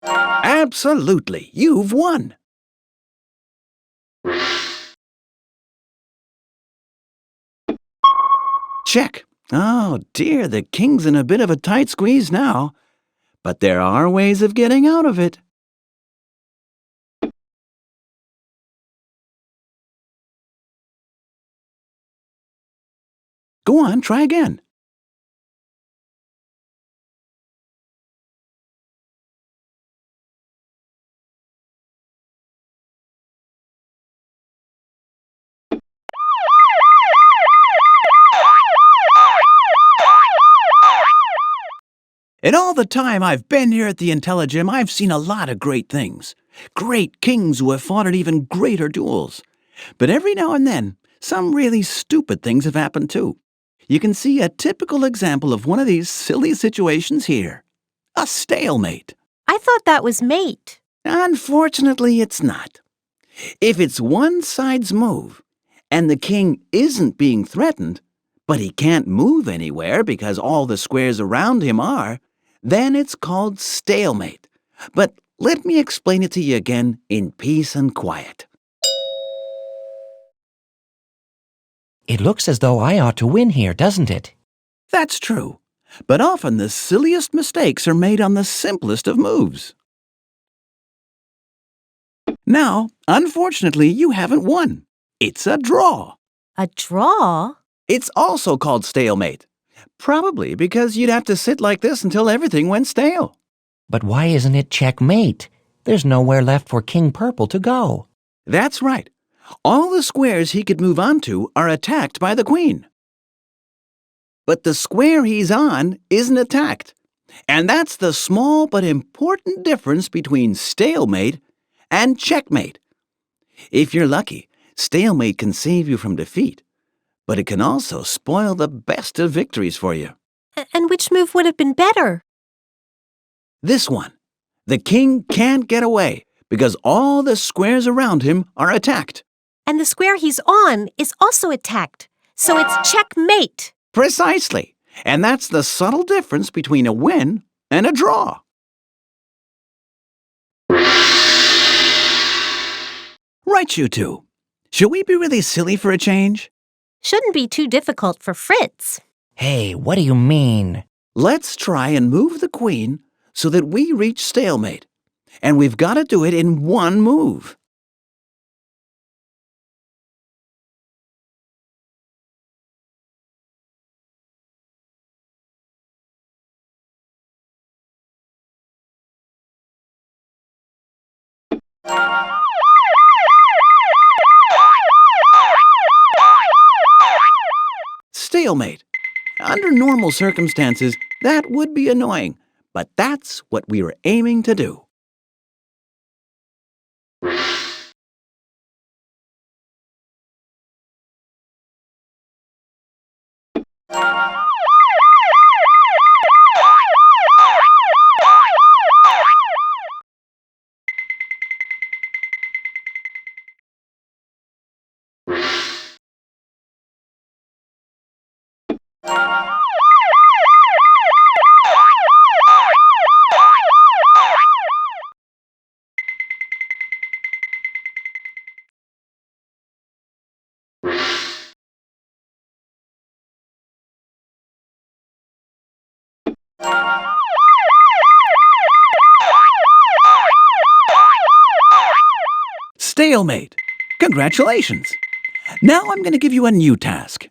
L: Absolutely, you've won. Check. Oh dear, the king's in a bit of a tight squeeze now. But there are ways of getting out of it. Go on, try again. In all the time I've been here at the Intelligim, I've seen a lot of great things. Great kings who have fought in even greater duels. But every now and then, some really stupid things have happened too. You can see a typical example of one of these silly situations here. A stalemate.
C: I thought that was mate.
L: Unfortunately, it's not. If it's one side's move, and the king isn't being threatened, but he can't move anywhere because all the squares around him are, then it's called stalemate. But let me explain it to you again in peace and quiet.
B: It looks as though I ought to win here, doesn't it?
L: That's true, but often the silliest mistakes are made on the simplest of moves. Now, unfortunately, you haven't won. It's a draw.
C: A draw?
L: It's also called stalemate. Probably because you'd have to sit like this until everything went stale.
B: But why isn't it checkmate? There's nowhere left for King Purple to go.
L: That's right. All the squares he could move onto are attacked by the queen. But the square he's on isn't attacked. And that's the small but important difference between stalemate and checkmate. If you're lucky, stalemate can save you from defeat, but it can also spoil the best of victories for you.
C: And which move would have been better?
L: This one. The king can't get away because all the squares around him are attacked.
C: And the square he's on is also attacked. So it's checkmate.
L: Precisely. And that's the subtle difference between a win and a draw. Right, you two. Should we be really silly for a change?
C: Shouldn't be too difficult for Fritz.
B: Hey, what do you mean?
L: Let's try and move the queen so that we reach stalemate. And we've got to do it in one move. Stalemate. Under normal circumstances, that would be annoying, but that's what we were aiming to do. Stalemate. Congratulations. Now I'm going to give you a new task.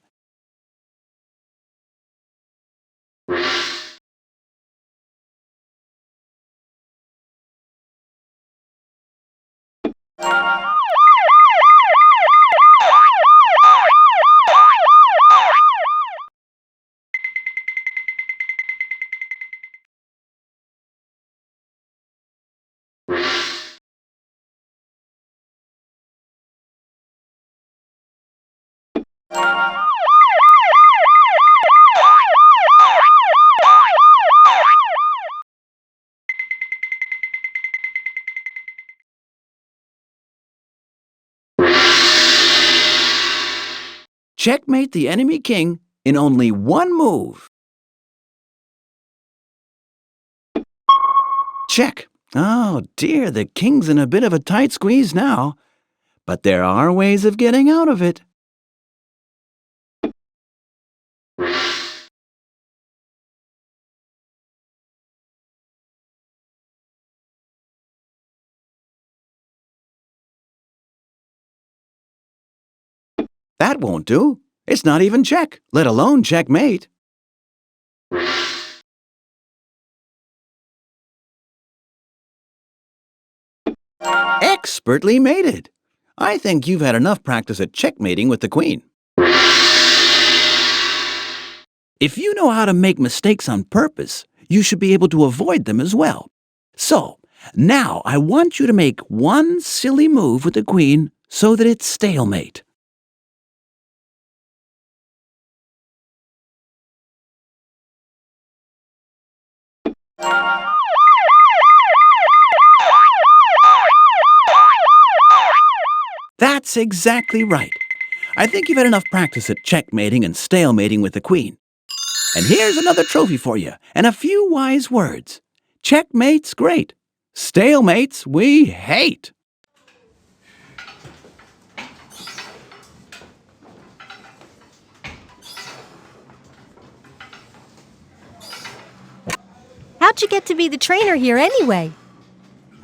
L: Checkmate the enemy king in only one move. Check. Oh dear, the king's in a bit of a tight squeeze now. But there are ways of getting out of it. That won't do. It's not even check, let alone checkmate. Expertly mated. I think you've had enough practice at checkmating with the queen. If you know how to make mistakes on purpose, you should be able to avoid them as well. So, now I want you to make one silly move with the queen so that it's stalemate. That's exactly right. I think you've had enough practice at checkmating and stalemating with the queen. And here's another trophy for you, and a few wise words. Checkmate's great. Stalemates we hate.
C: How'd you get to be the trainer here anyway?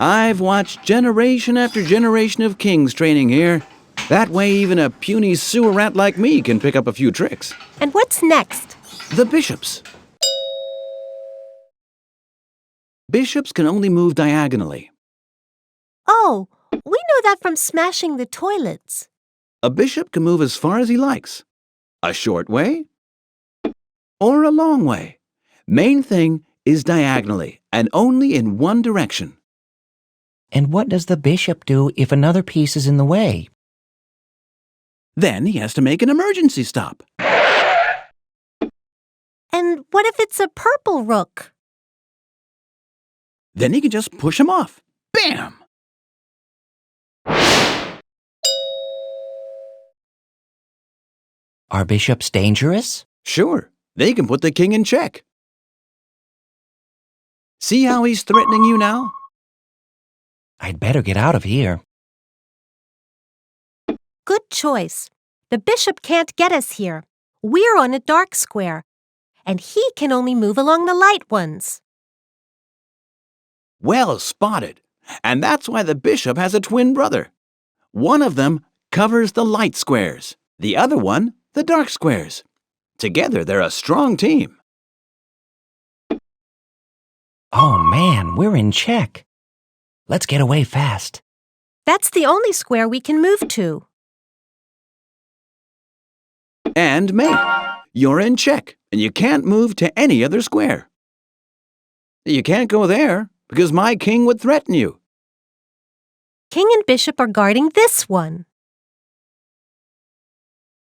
L: I've watched generation after generation of kings training here. That way even a puny sewer rat like me can pick up a few tricks.
C: And what's next?
L: The bishops. Bishops can only move diagonally.
C: Oh, we know that from smashing the toilets.
L: A bishop can move as far as he likes. A short way or a long way. Main thing is diagonally and only in one direction.
B: And what does the bishop do if another piece is in the way?
L: Then he has to make an emergency stop.
C: And what if it's a purple rook?
L: Then he can just push him off. Bam!
B: Are bishops dangerous?
L: Sure, they can put the king in check. See how he's threatening you now?
B: I'd better get out of here.
C: Good choice. The bishop can't get us here. We're on a dark square, and he can only move along the light ones.
L: Well spotted. And that's why the bishop has a twin brother. One of them covers the light squares, the other one the dark squares. Together they're a strong team.
B: Oh man, we're in check. Let's get away fast.
C: That's the only square we can move to.
L: And mate, you're in check, and you can't move to any other square. You can't go there, because my king would threaten you.
C: King and bishop are guarding this one.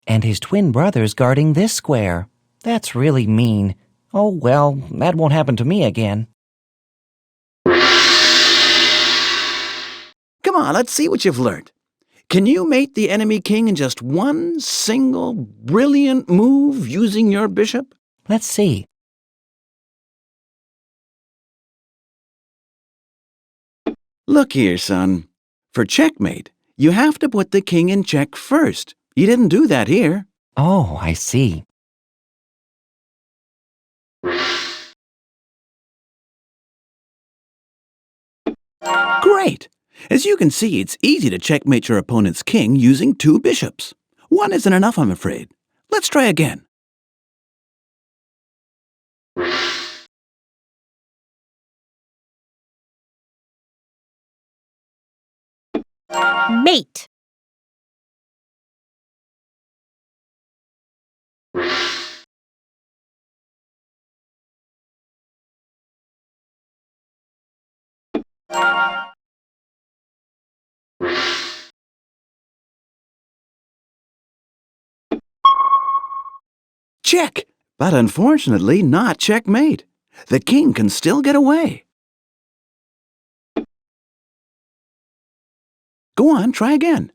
B: And his twin brother's guarding this square. That's really mean. Oh well, that won't happen to me again.
L: Come on, let's see what you've learned. Can you mate the enemy king in just one single brilliant move using your bishop?
B: Let's see.
L: Look here, son. For checkmate, you have to put the king in check first. You didn't do that here.
B: Oh, I see.
L: Great! As you can see, it's easy to checkmate your opponent's king using two bishops. One isn't enough, I'm afraid. Let's try again.
C: Mate.
L: Check! But unfortunately not checkmate. The king can still get away. Go on, try again.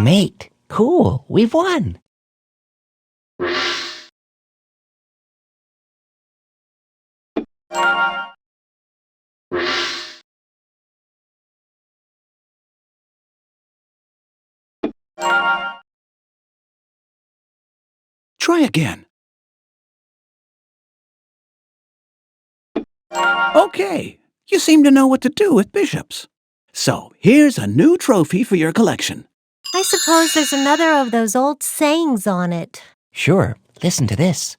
B: Mate, cool, we've won.
L: Try again. Okay, you seem to know what to do with bishops. So, here's a new trophy for your collection.
C: I suppose there's another of those old sayings on it.
B: Sure, listen to this.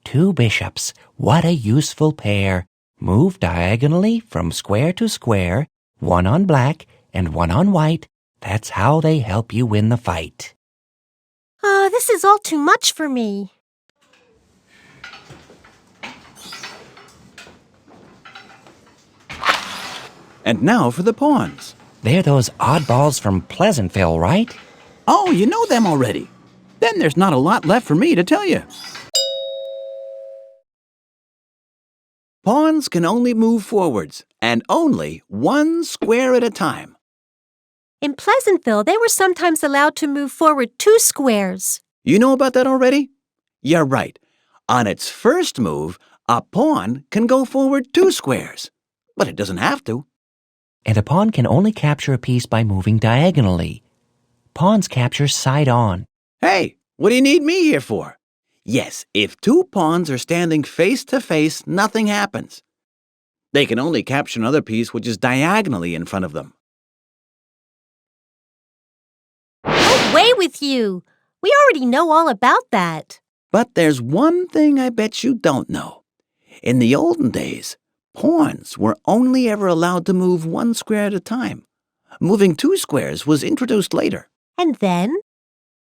B: Two bishops, what a useful pair. Move diagonally from square to square, one on black and one on white. That's how they help you win the fight.
C: This is all too much for me.
L: And now for the pawns.
B: They're those oddballs from Pleasantville, right?
L: Oh, you know them already. Then there's not a lot left for me to tell you. Pawns can only move forwards, and only one square at a time.
C: In Pleasantville, they were sometimes allowed to move forward 2 squares.
L: You know about that already? You're right. On its first move, a pawn can go forward 2 squares, but it doesn't have to.
B: And a pawn can only capture a piece by moving diagonally. Pawns capture side on.
L: Hey, what do you need me here for? Yes, if 2 pawns are standing face to face, nothing happens. They can only capture another piece which is diagonally in front of them.
C: Away with you! We already know all about that.
L: But there's one thing I bet you don't know. In the olden days, Pawns were only ever allowed to move one square at a time. Moving 2 squares was introduced later.
C: And then?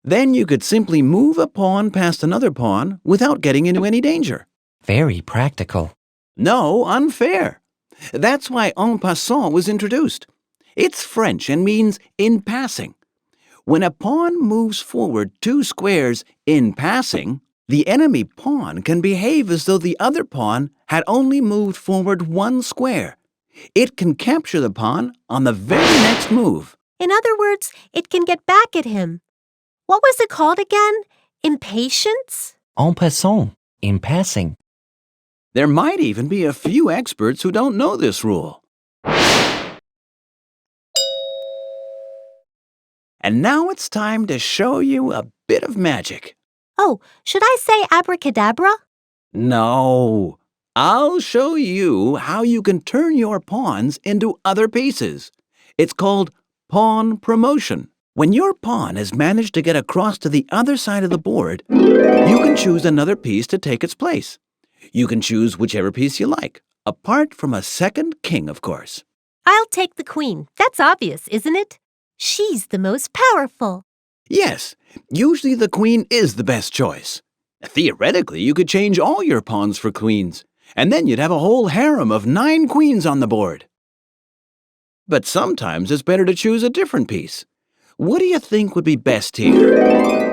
L: Then you could simply move a pawn past another pawn without getting into any danger.
B: Very practical.
L: No, unfair. That's why en passant was introduced. It's French and means in passing. When a pawn moves forward 2 squares in passing, the enemy pawn can behave as though the other pawn had only moved forward 1 square. It can capture the pawn on the very next move.
C: In other words, it can get back at him. What was it called again? Impatience?
B: En passant. In passing.
L: There might even be a few experts who don't know this rule. And now it's time to show you a bit of magic.
C: Oh, should I say abracadabra?
L: No. I'll show you how you can turn your pawns into other pieces. It's called pawn promotion. When your pawn has managed to get across to the other side of the board, you can choose another piece to take its place. You can choose whichever piece you like, apart from a second king, of course.
C: I'll take the queen. That's obvious, isn't it? She's the most powerful.
L: Yes, usually the queen is the best choice. Theoretically, you could change all your pawns for queens, and then you'd have a whole harem of 9 queens on the board. But sometimes it's better to choose a different piece. What do you think would be best here?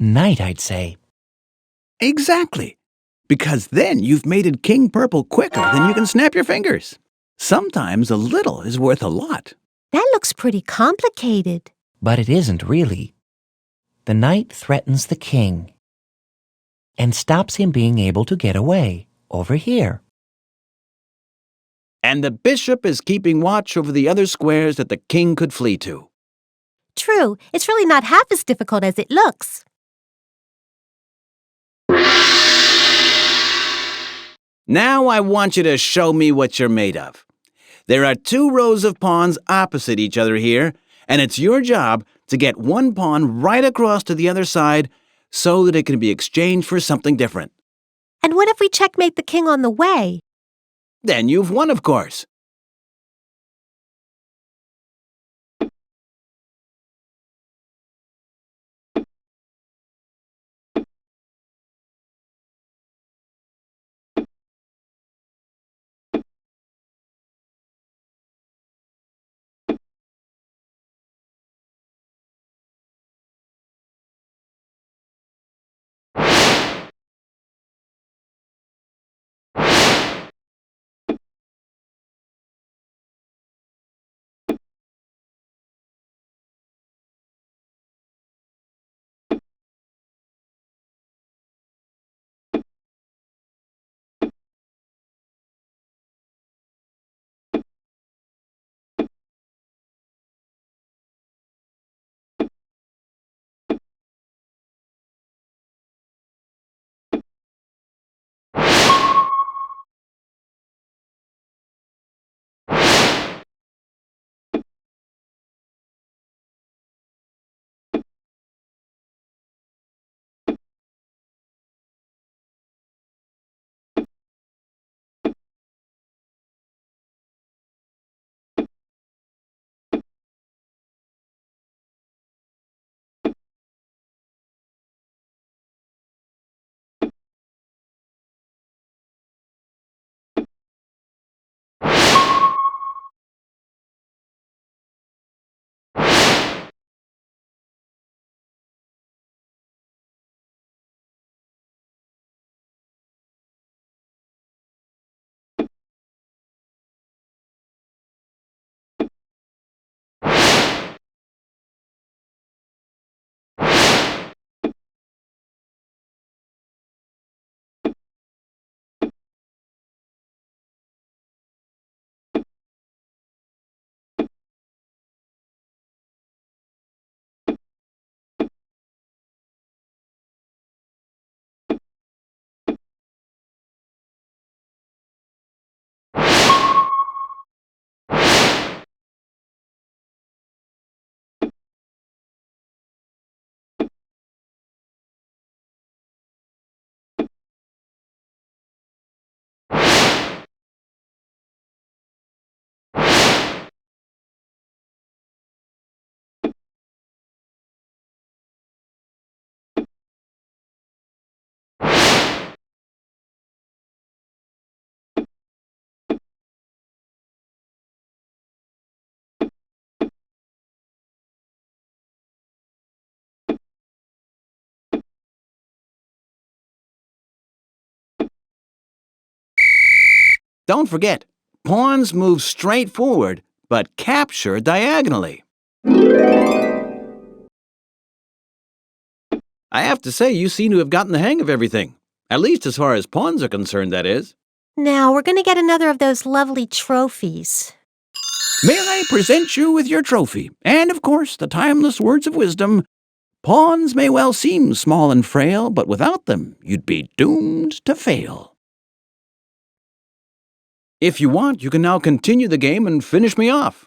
B: Knight, I'd say.
L: Exactly. Because then you've mated King Purple quicker than you can snap your fingers. Sometimes a little is worth a lot.
C: That looks pretty complicated.
B: But it isn't really. The knight threatens the king and stops him being able to get away over here.
L: And the bishop is keeping watch over the other squares that the king could flee to.
C: True, it's really not half as difficult as it looks.
L: Now I want you to show me what you're made of. There are 2 rows of pawns opposite each other here, and it's your job to get one pawn right across to the other side so that it can be exchanged for something different.
C: And what if we checkmate the king on the way?
L: Then you've won, of course. Don't forget, pawns move straight forward, but capture diagonally. I have to say, you seem to have gotten the hang of everything. At least as far as pawns are concerned, that is.
C: Now we're going to get another of those lovely trophies.
L: May I present you with your trophy, and of course the timeless words of wisdom. Pawns may well seem small and frail, but without them you'd be doomed to fail. If you want, you can now continue the game and finish me off.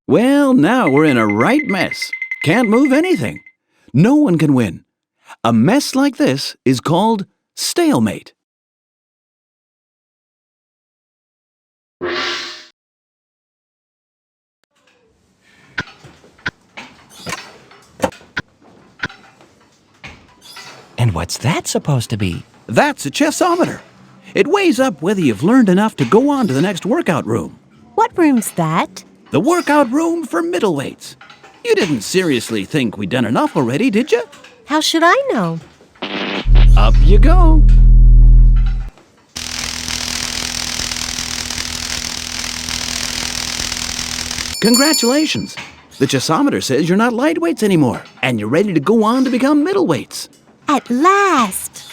L: Well, now we're in a right mess. Can't move anything. No one can win. A mess like this is called stalemate.
B: And what's that supposed to be?
L: That's a chessometer. It weighs up whether you've learned enough to go on to the next workout room.
C: What room's that?
L: The workout room for middleweights. You didn't seriously think we'd done enough already, did you?
C: How should I know?
L: Up you go. Congratulations. The chessometer says you're not lightweights anymore, and you're ready to go on to become middleweights.
C: At last!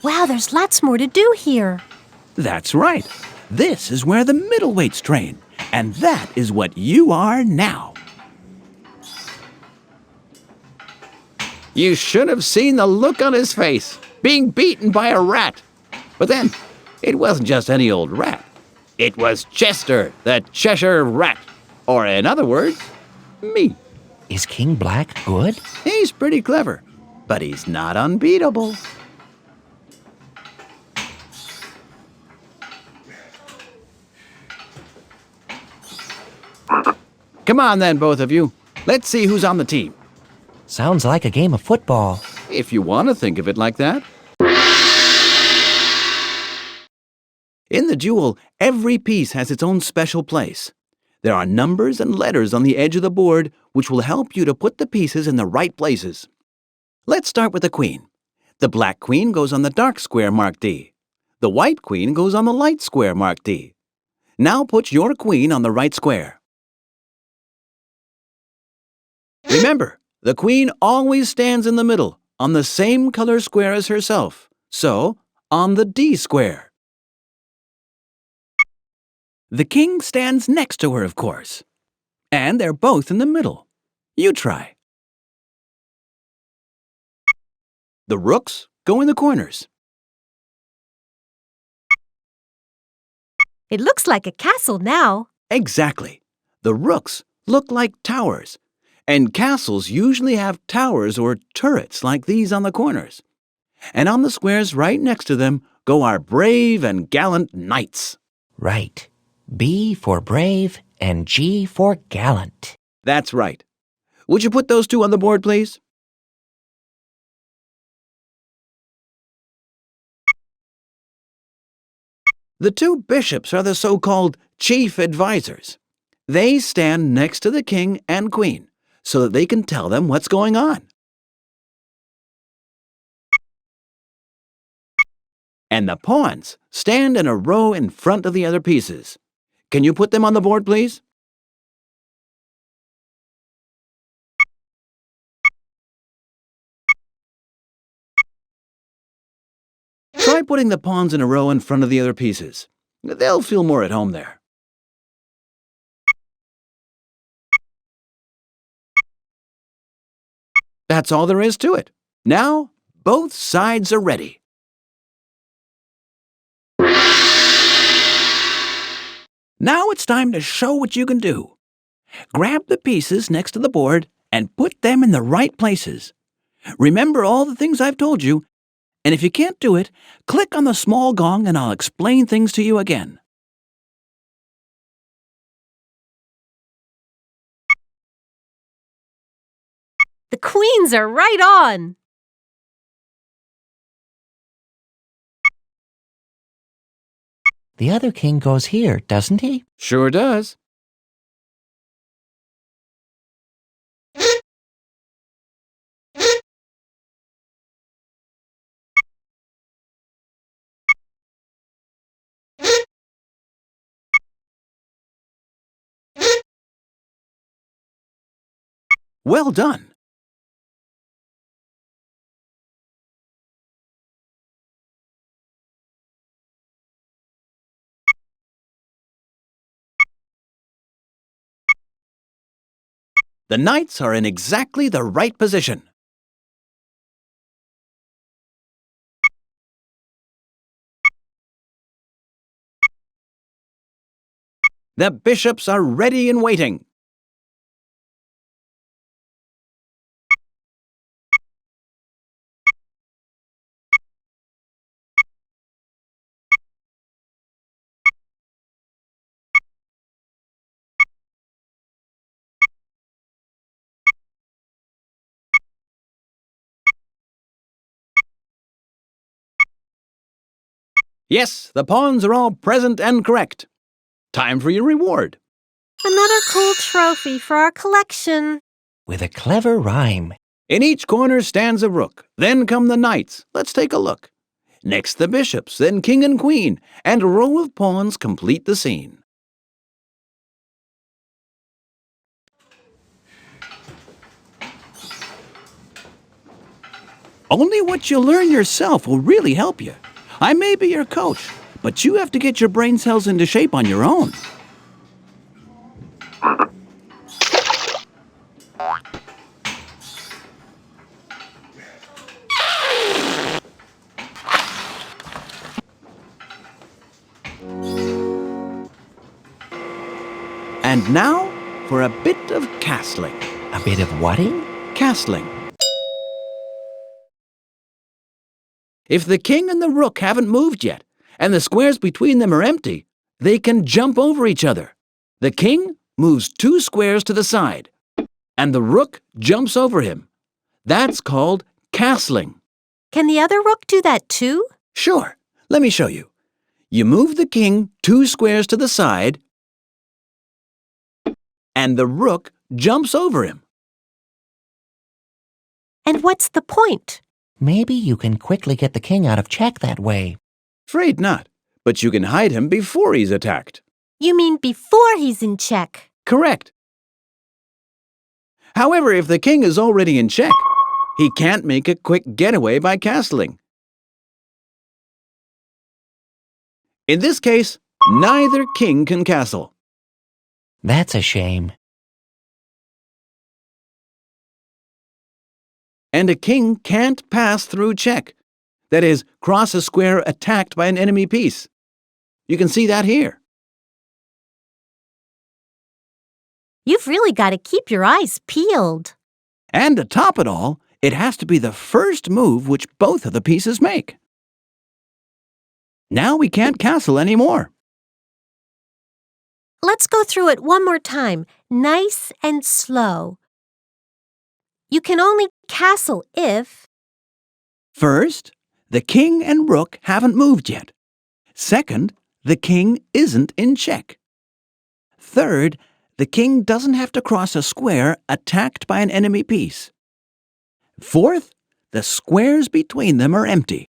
C: Wow, there's lots more to do here.
L: That's right. This is where the middleweights train, and that is what you are now. You should have seen the look on his face, being beaten by a rat. But then, it wasn't just any old rat. It was Chesster, the Cheshire Rat. Or in other words, me.
B: Is King Black good?
L: He's pretty clever, but he's not unbeatable. Come on then, both of you. Let's see who's on the team.
B: Sounds like a game of football.
L: If you want to think of it like that. In the duel, every piece has its own special place. There are numbers and letters on the edge of the board which will help you to put the pieces in the right places. Let's start with the queen. The black queen goes on the dark square marked D. The white queen goes on the light square marked D. Now put your queen on the right square. Remember, the queen always stands in the middle, on the same color square as herself, so on the D square. The king stands next to her, of course. And they're both in the middle. You try. The rooks go in the corners.
C: It looks like a castle now.
L: Exactly. The rooks look like towers. And castles usually have towers or turrets like these on the corners. And on the squares right next to them go our brave and gallant knights.
B: Right. B for brave and G for gallant.
L: That's right. Would you put those two on the board, please? The two bishops are the so-called chief advisors. They stand next to the king and queen, so that they can tell them what's going on. And the pawns stand in a row in front of the other pieces. Can you put them on the board, please? Try putting the pawns in a row in front of the other pieces. They'll feel more at home there. That's all there is to it. Now, both sides are ready. Now it's time to show what you can do. Grab the pieces next to the board and put them in the right places. Remember all the things I've told you, and if you can't do it, click on the small gong and I'll explain things to you again.
C: The queens are right on.
B: The other king goes here, doesn't he?
L: Sure does. Well done. The knights are in exactly the right position. The bishops are ready and waiting. Yes, the pawns are all present and correct. Time for your reward.
C: Another cool trophy for our collection.
B: With a clever rhyme.
L: In each corner stands a rook. Then come the knights. Let's take a look. Next the bishops, then king and queen, and a row of pawns complete the scene. Only what you learn yourself will really help you. I may be your coach, but you have to get your brain cells into shape on your own. And now for a bit of castling.
B: A bit of whatting?
L: Castling. If the king and the rook haven't moved yet, and the squares between them are empty, they can jump over each other. The king moves 2 squares to the side, and the rook jumps over him. That's called castling.
C: Can the other rook do that too?
L: Sure, let me show you. You move the king 2 squares to the side, and the rook jumps over him.
C: And what's the point?
B: Maybe you can quickly get the king out of check that way.
L: Afraid not, but you can hide him before he's attacked.
C: You mean before he's in check?
L: Correct. However, if the king is already in check, he can't make a quick getaway by castling. In this case, neither king can castle.
B: That's a shame.
L: And a king can't pass through check. That is, cross a square attacked by an enemy piece. You can see that here.
C: You've really got to keep your eyes peeled.
L: And to top it all, it has to be the first move which both of the pieces make. Now we can't castle anymore.
C: Let's go through it one more time, nice and slow. You can only castle if...
L: First, the king and rook haven't moved yet. Second, the king isn't in check. Third, the king doesn't have to cross a square attacked by an enemy piece. Fourth, the squares between them are empty.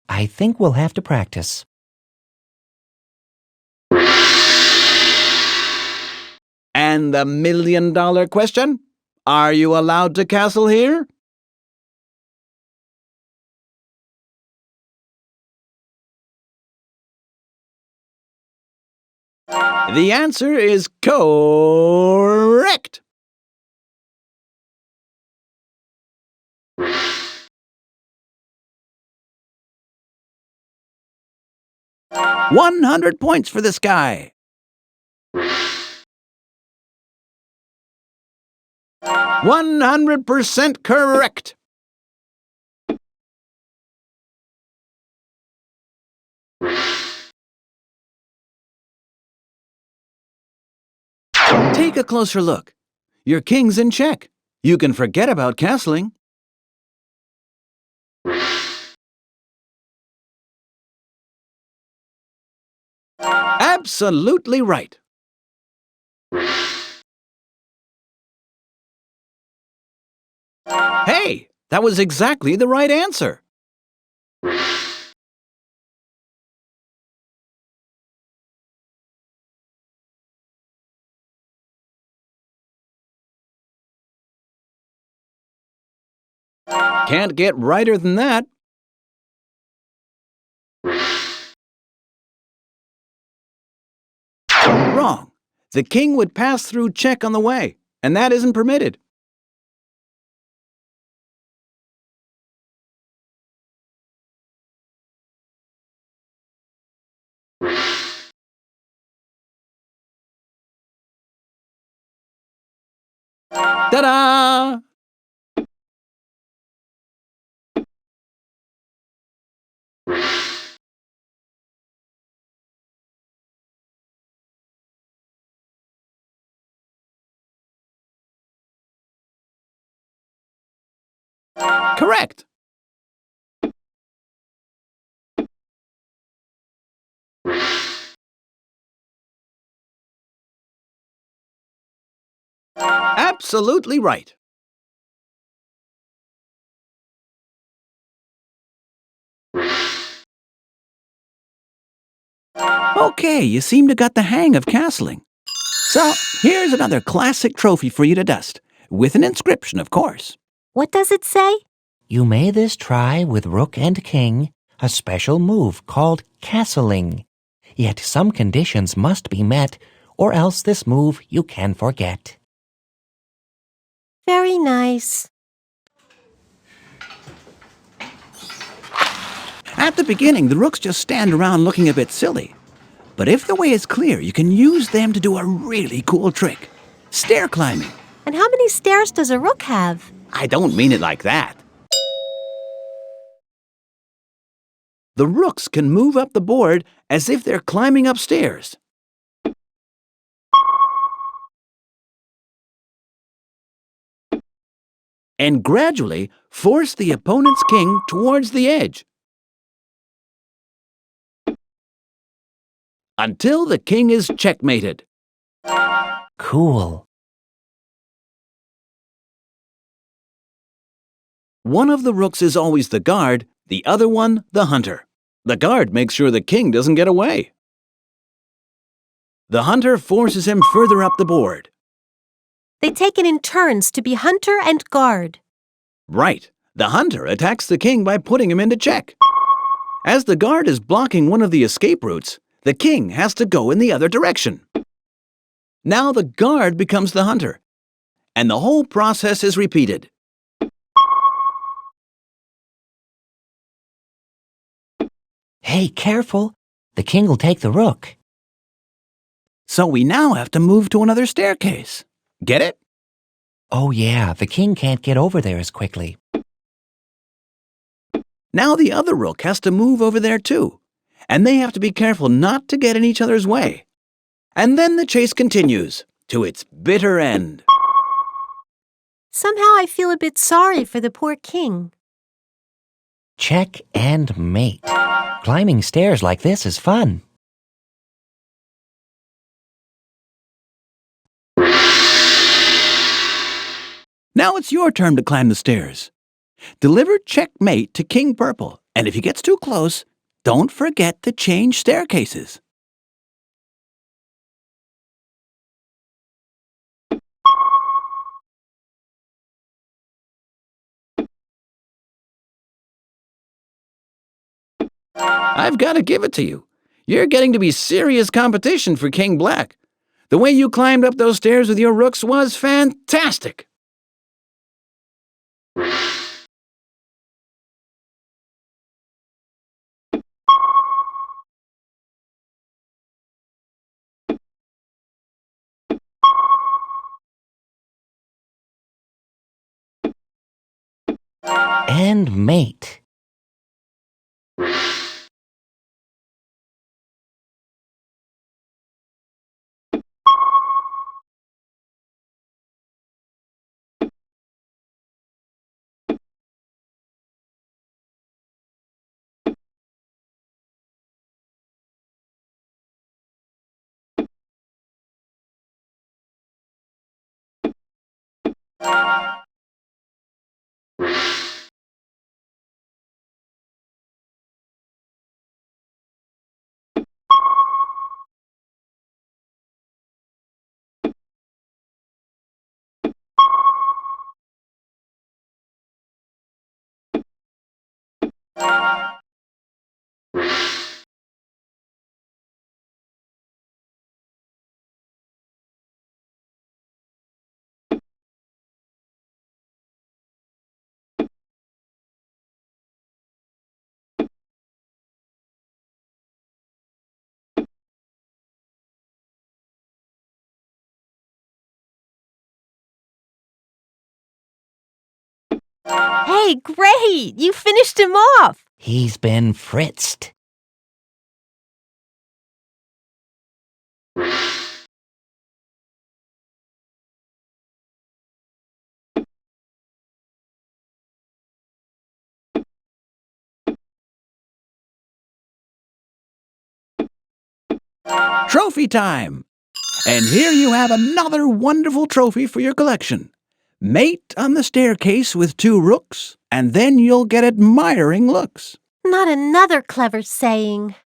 B: I think we'll have to practice.
L: And the million-dollar question? Are you allowed to castle here? The answer is correct. $100 for this guy. 100% correct. Take a closer look. Your king's in check. You can forget about castling. Absolutely right. Hey, that was exactly the right answer. Can't get righter than that. Wrong. The king would pass through check on the way, and that isn't permitted. Ta-da! Correct. Absolutely right. Okay, you seem to got the hang of castling. So, here's another classic trophy for you to dust, with an inscription, of course.
C: What does it say?
B: You may this try with rook and king, a special move called castling. Yet some conditions must be met, or else this move you can forget.
C: Very nice.
L: At the beginning, the rooks just stand around looking a bit silly. But if the way is clear, you can use them to do a really cool trick. Stair climbing.
C: And how many stairs does a rook have?
L: I don't mean it like that. The rooks can move up the board as if they're climbing upstairs. And gradually force the opponent's king towards the edge. Until the king is checkmated.
B: Cool.
L: One of the rooks is always the guard, the other one the hunter. The guard makes sure the king doesn't get away. The hunter forces him further up the board.
C: They take it in turns to be hunter and guard.
L: Right. The hunter attacks the king by putting him into check. As the guard is blocking one of the escape routes, the king has to go in the other direction. Now the guard becomes the hunter, and the whole process is repeated.
B: Hey, careful. The king will take the rook.
L: So we now have to move to another staircase. Get it?
B: Oh yeah, the king can't get over there as quickly.
L: Now the other rook has to move over there too, and they have to be careful not to get in each other's way. And then the chase continues to its bitter end.
C: Somehow I feel a bit sorry for the poor king.
B: Check and mate. Climbing stairs like this is fun.
L: Now it's your turn to climb the stairs. Deliver checkmate to King Purple, and if he gets too close, don't forget to change staircases. I've got to give it to you. You're getting to be serious competition for King Black. The way you climbed up those stairs with your rooks was fantastic.
B: And mate.
C: Hey, great! You finished him off!
B: He's been fritzed.
L: Trophy time! And here you have another wonderful trophy for your collection. Mate on the staircase with 2 rooks, and then you'll get admiring looks.
C: Not another clever saying.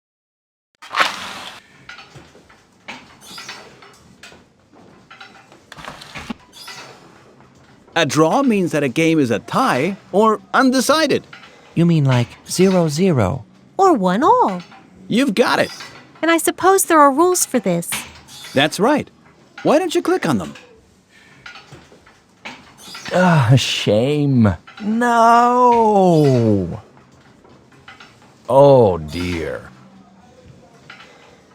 L: A draw means that a game is a tie or undecided.
B: You mean like 0-0?
C: Or 1-all.
L: You've got it.
C: And I suppose there are rules for this.
L: That's right. Why don't you click on them?
G: Shame. No. Oh, dear.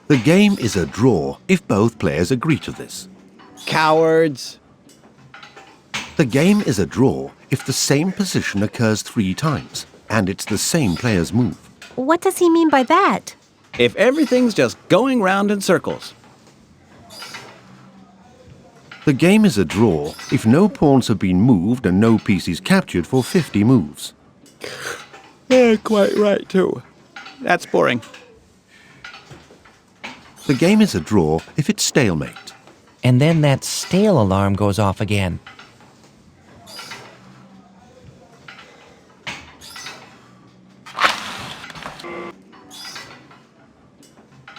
D: The game is a draw if both players agree to this.
L: Cowards.
D: The game is a draw if the same position occurs 3 times, and it's the same player's move.
C: What does he mean by that?
L: If everything's just going round in circles.
D: The game is a draw if no pawns have been moved and no pieces captured for 50 moves.
L: Yeah, quite right, too. That's boring.
D: The game is a draw if it's stalemate.
B: And then that stale alarm goes off again.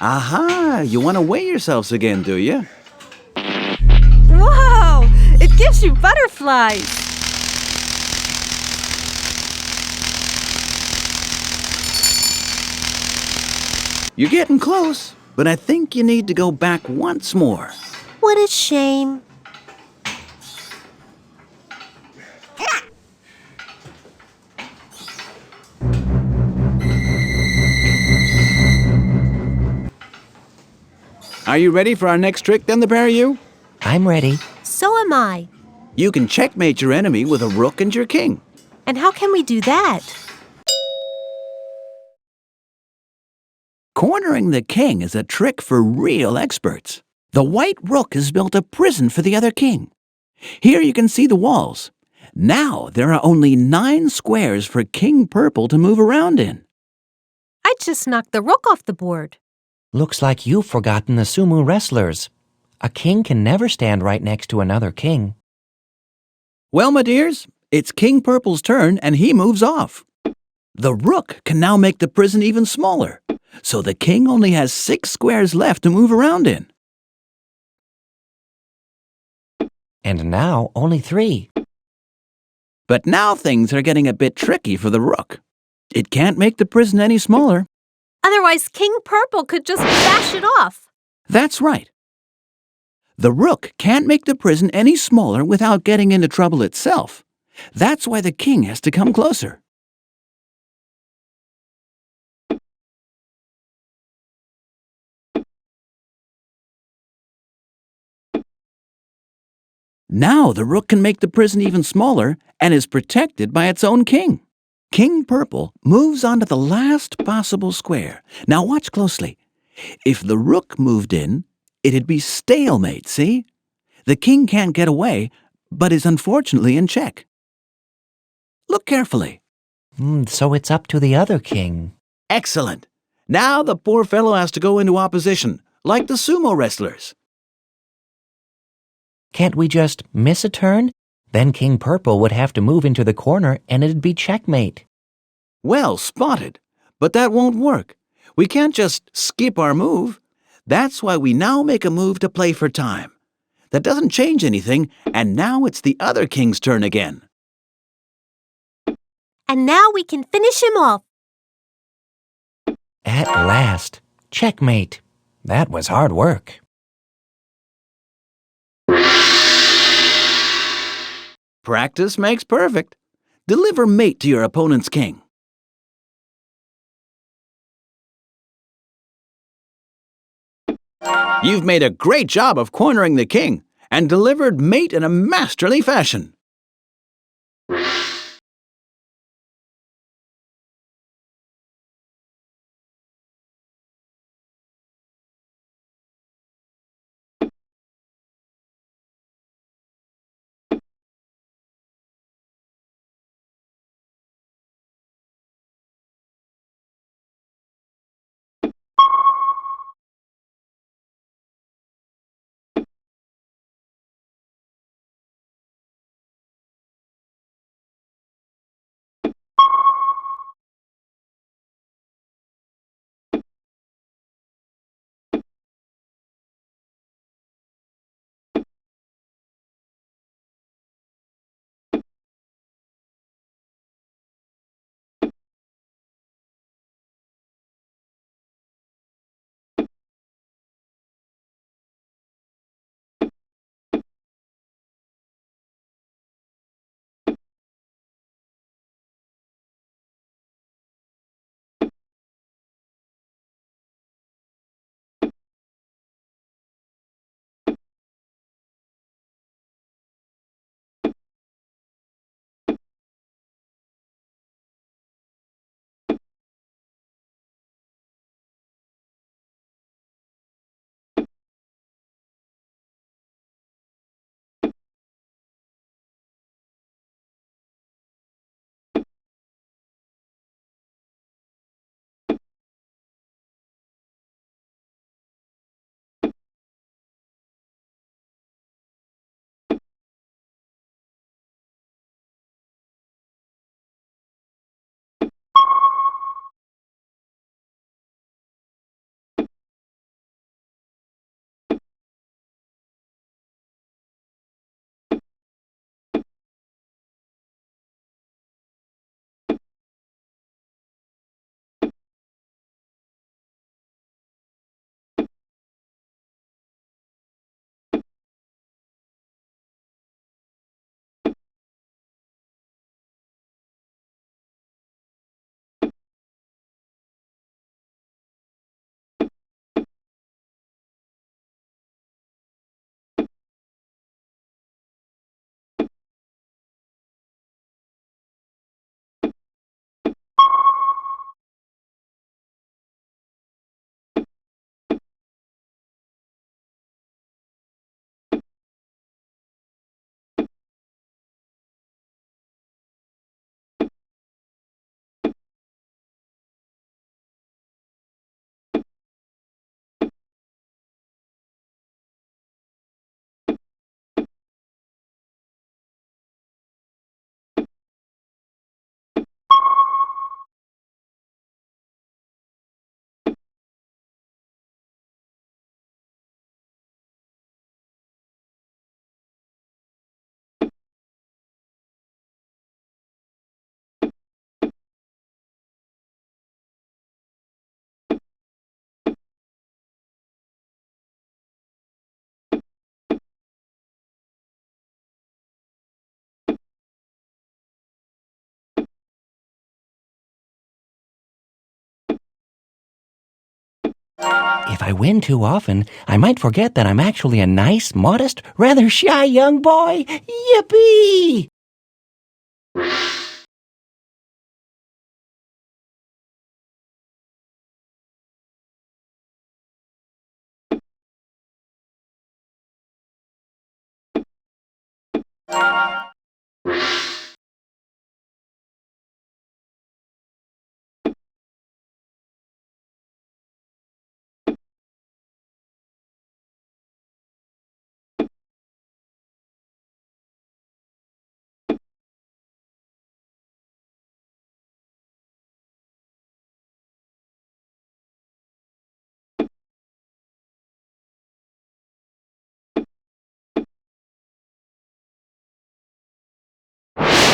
L: Aha! You want to weigh yourselves again, do you?
C: Whoa! It gives you butterflies!
L: You're getting close, but I think you need to go back once more.
C: What a shame.
L: Are you ready for our next trick, then, the pair of you?
B: I'm ready.
C: So am I.
L: You can checkmate your enemy with a rook and your king.
C: And how can we do that?
L: Cornering the king is a trick for real experts. The white rook has built a prison for the other king. Here you can see the walls. Now there are only 9 squares for King Purple to move around in.
C: I just knocked the rook off the board.
B: Looks like you've forgotten the Sumo wrestlers. A king can never stand right next to another king.
L: Well, my dears, it's King Purple's turn and he moves off. The rook can now make the prison even smaller, so the king only has 6 squares left to move around in.
B: And now only 3.
L: But now things are getting a bit tricky for the rook. It can't make the prison any smaller.
C: Otherwise, King Purple could just bash it off.
L: That's right. The rook can't make the prison any smaller without getting into trouble itself. That's why the king has to come closer. Now the rook can make the prison even smaller and is protected by its own king. King Purple moves onto the last possible square. Now watch closely. If the rook moved in, it'd be stalemate, see? The king can't get away, but is unfortunately in check. Look carefully.
B: So it's up to the other king.
L: Excellent. Now the poor fellow has to go into opposition, like the sumo wrestlers.
B: Can't we just miss a turn? Then King Purple would have to move into the corner and it'd be checkmate.
L: Well spotted. But that won't work. We can't just skip our move. That's why we now make a move to play for time. That doesn't change anything, and now it's the other king's turn again.
C: And now we can finish him off.
B: At last, checkmate. That was hard work.
L: Practice makes perfect. Deliver mate to your opponent's king. You've made a great job of cornering the king and delivered mate in a masterly fashion.
B: If I win too often, I might forget that I'm actually a nice, modest, rather shy young boy. Yippee!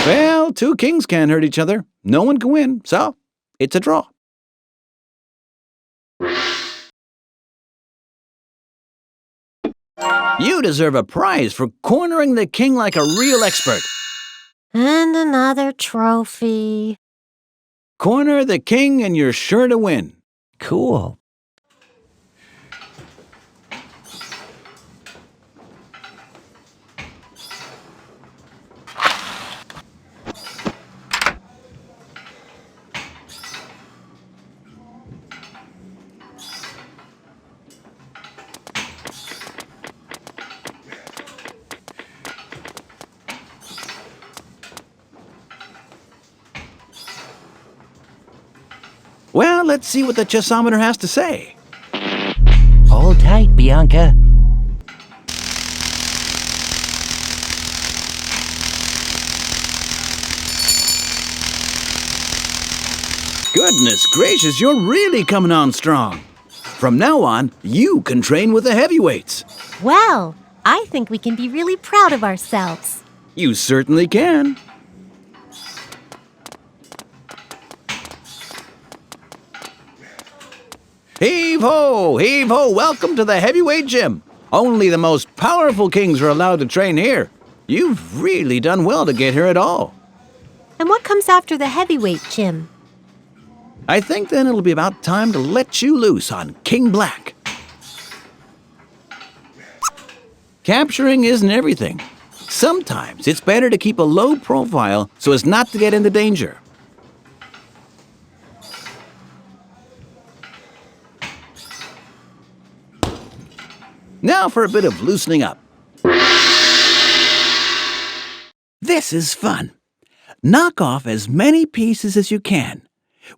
L: Well, two kings can't hurt each other. No one can win, so it's a draw. You deserve a prize for cornering the king like a real expert.
C: And another trophy.
L: Corner the king and you're sure to win.
B: Cool.
L: Well, let's see what the chessometer has to say.
B: Hold tight, Bianca.
L: Goodness gracious, you're really coming on strong. From now on, you can train with the heavyweights.
C: Well, I think we can be really proud of ourselves.
L: You certainly can. Heave ho! Heave ho! Welcome to the heavyweight gym. Only the most powerful kings are allowed to train here. You've really done well to get here at all.
C: And what comes after the heavyweight gym?
L: I think then it'll be about time to let you loose on King Black. Capturing isn't everything. Sometimes it's better to keep a low profile so as not to get into danger. Now for a bit of loosening up. This is fun. Knock off as many pieces as you can.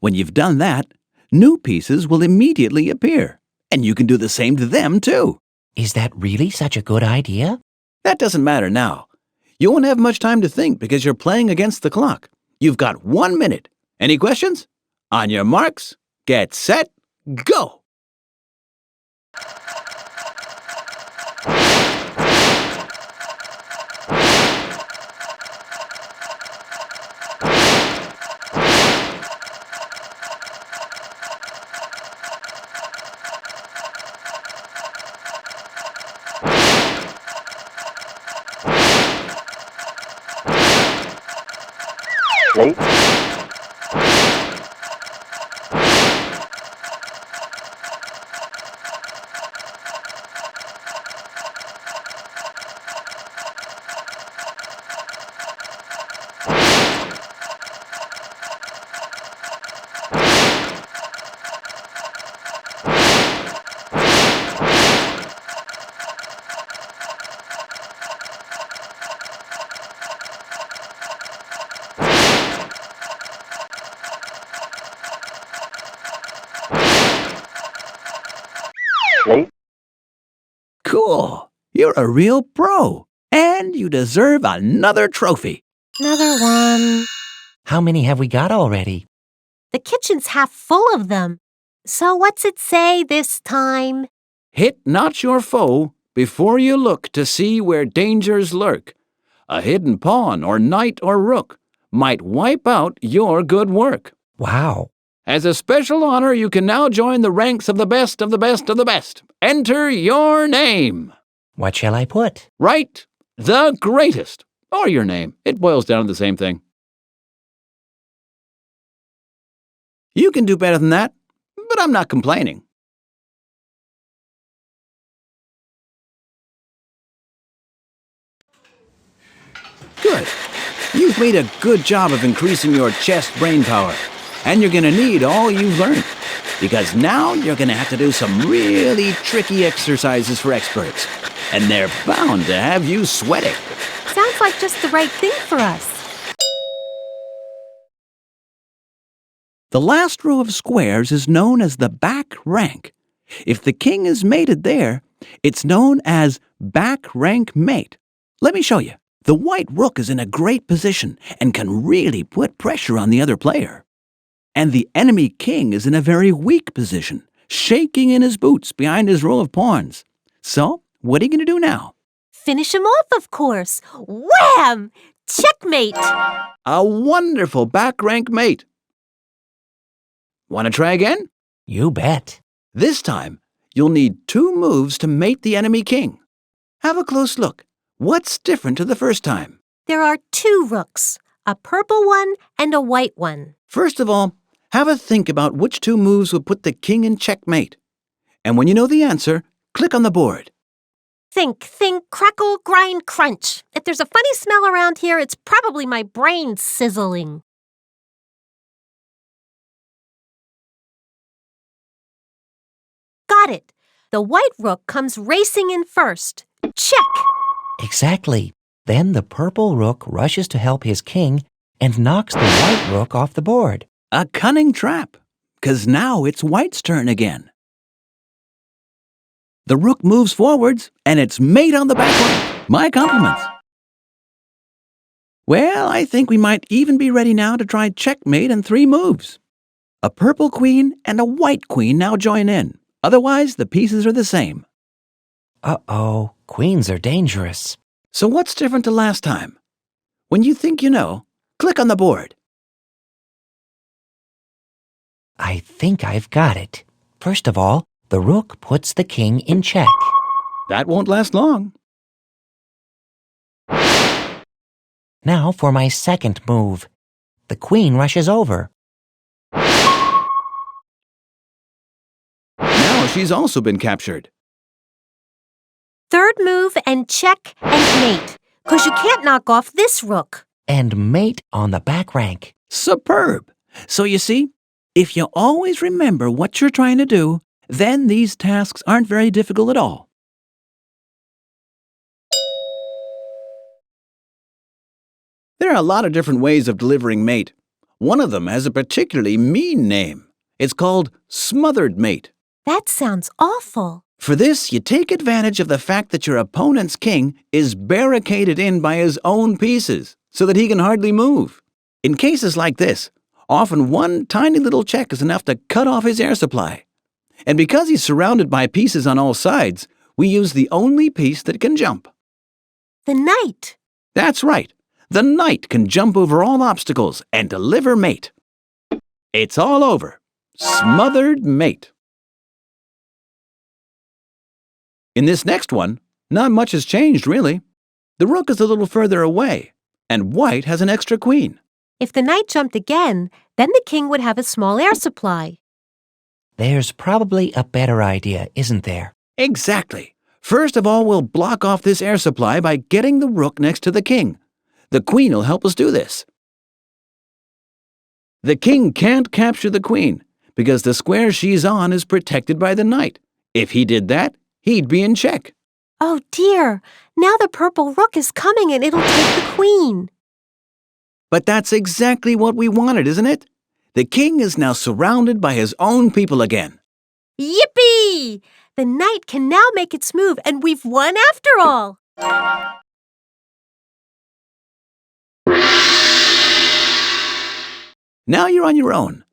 L: When you've done that, new pieces will immediately appear, and you can do the same to them too.
B: Is that really such a good idea?
L: That doesn't matter now. You won't have much time to think because you're playing against the clock. You've got 1 minute. Any questions? On your marks, get set, go!
M: Late. Late.
L: Cool. You're a real pro. And you deserve another trophy.
C: Another one.
B: How many have we got already?
C: The kitchen's half full of them. So what's it say this time?
L: Hit not your foe before you look to see where dangers lurk. A hidden pawn or knight or rook might wipe out your good work.
B: Wow.
L: As a special honor, you can now join the ranks of the best of the best of the best. Enter your name.
B: What shall I put?
L: Write the greatest, or your name. It boils down to the same thing. You can do better than that, but I'm not complaining. Good. You've made a good job of increasing your chess brain power, and you're going to need all you've learned, because now you're going to have to do some really tricky exercises for experts, and they're bound to have you sweating.
C: Sounds like just the right thing for us.
L: The last row of squares is known as the back rank. If the king is mated there, it's known as back rank mate. Let me show you. The white rook is in a great position and can really put pressure on the other player. And the enemy king is in a very weak position, shaking in his boots behind his row of pawns. So, what are you going to do now?
C: Finish him off, of course. Wham! Checkmate!
L: A wonderful back rank mate. Want to try again?
B: You bet.
L: This time, you'll need 2 moves to mate the enemy king. Have a close look. What's different to the first time?
C: There are 2 rooks, a purple one and a white one.
L: First of all, have a think about which 2 moves would put the king in checkmate. And when you know the answer, click on the board.
C: Think, crackle, grind, crunch. If there's a funny smell around here, it's probably my brain sizzling. Got it. The white rook comes racing in first. Check!
B: Exactly. Then the purple rook rushes to help his king and knocks the white rook off the board.
L: A cunning trap, 'cause now it's white's turn again. The rook moves forwards, and it's mate on the back rank. My compliments. Well, I think we might even be ready now to try checkmate in 3 moves. A purple queen and a white queen now join in. Otherwise, the pieces are the same.
B: Uh-oh, queens are dangerous.
L: So what's different to last time? When you think you know, click on the board.
B: I think I've got it. First of all, the rook puts the king in check.
L: That won't last long.
B: Now for my second move. The queen rushes over.
L: Now she's also been captured.
C: Third move and check and mate, 'cause you can't knock off this rook.
B: And mate on the back rank.
L: Superb! So you see, if you always remember what you're trying to do, then these tasks aren't very difficult at all. There are a lot of different ways of delivering mate. One of them has a particularly mean name. It's called Smothered mate.
C: That sounds awful.
L: For this, you take advantage of the fact that your opponent's king is barricaded in by his own pieces, so that he can hardly move. In cases like this, often one tiny little check is enough to cut off his air supply. And because he's surrounded by pieces on all sides, we use the only piece that can jump.
C: The knight.
L: That's right. The knight can jump over all obstacles and deliver mate. It's all over. Smothered mate. In this next one, not much has changed, really. The rook is a little further away, and white has an extra queen.
C: If the knight jumped again, then the king would have a small air supply.
B: There's probably a better idea, isn't there?
L: Exactly. First of all, we'll block off this air supply by getting the rook next to the king. The queen will help us do this. The king can't capture the queen, because the square she's on is protected by the knight. If he did that, he'd be in check.
C: Oh dear, now the purple rook is coming and it'll take the queen.
L: But that's exactly what we wanted, isn't it? The king is now surrounded by his own people again.
C: Yippee! The knight can now make its move and we've won after all.
L: Now you're on your own.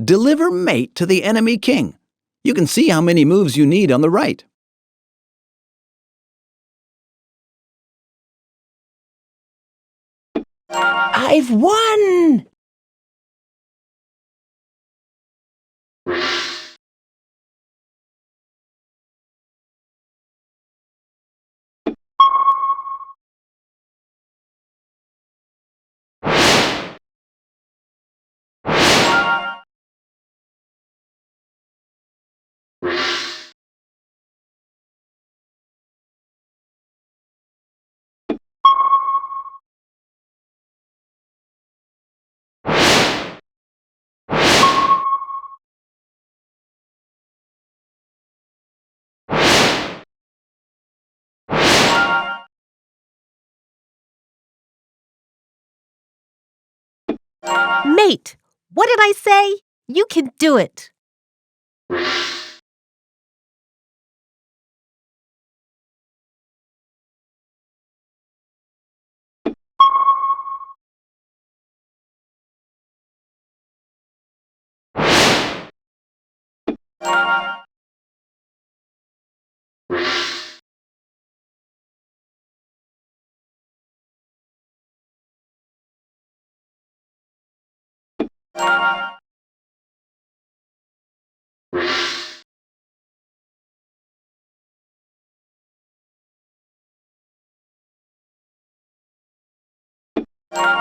L: Deliver mate to the enemy king. You can see how many moves you need on the right.
B: I've won!
C: Mate, what did I say? You can do it.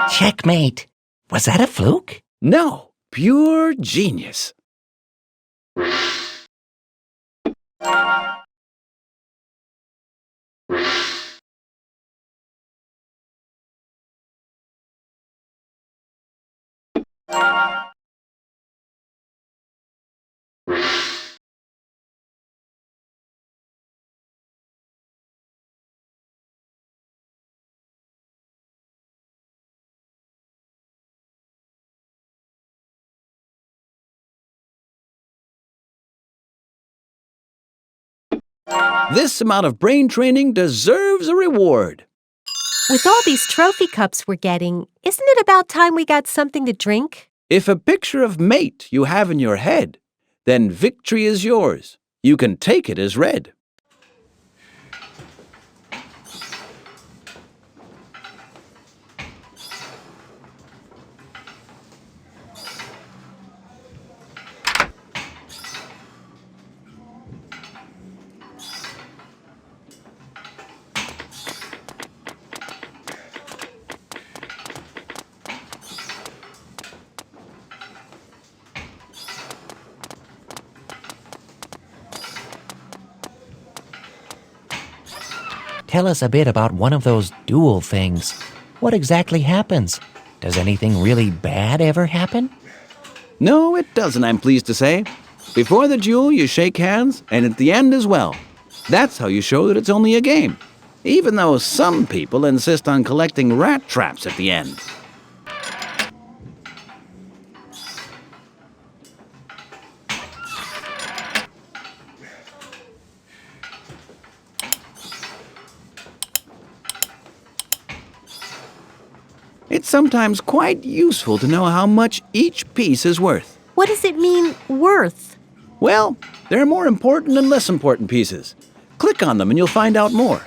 B: Checkmate. Was that a fluke?
L: No, pure genius. This amount of brain training deserves a reward.
C: With all these trophy cups we're getting, isn't it about time we got something to drink?
L: If a picture of mate you have in your head, then victory is yours. You can take it as read.
B: Tell us a bit about one of those duel things. What exactly happens? Does anything really bad ever happen?
L: No, it doesn't, I'm pleased to say. Before the duel, you shake hands, and at the end as well. That's how you show that it's only a game, even though some people insist on collecting rat traps at the end. It's sometimes quite useful to know how much each piece is worth.
C: What does it mean, worth?
L: Well, there are more important and less important pieces. Click on them and you'll find out more.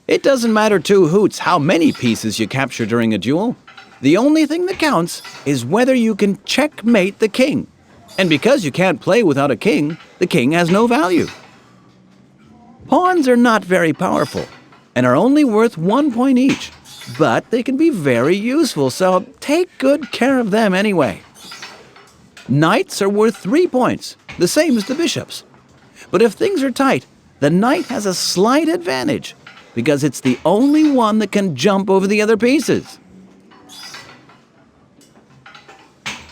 L: It doesn't matter two hoots how many pieces you capture during a duel. The only thing that counts is whether you can checkmate the king. And because you can't play without a king, the king has no value. Pawns are not very powerful and are only worth 1 point each. But they can be very useful, so take good care of them anyway. Knights are worth 3 points, the same as the bishops. But if things are tight, the knight has a slight advantage, because it's the only one that can jump over the other pieces.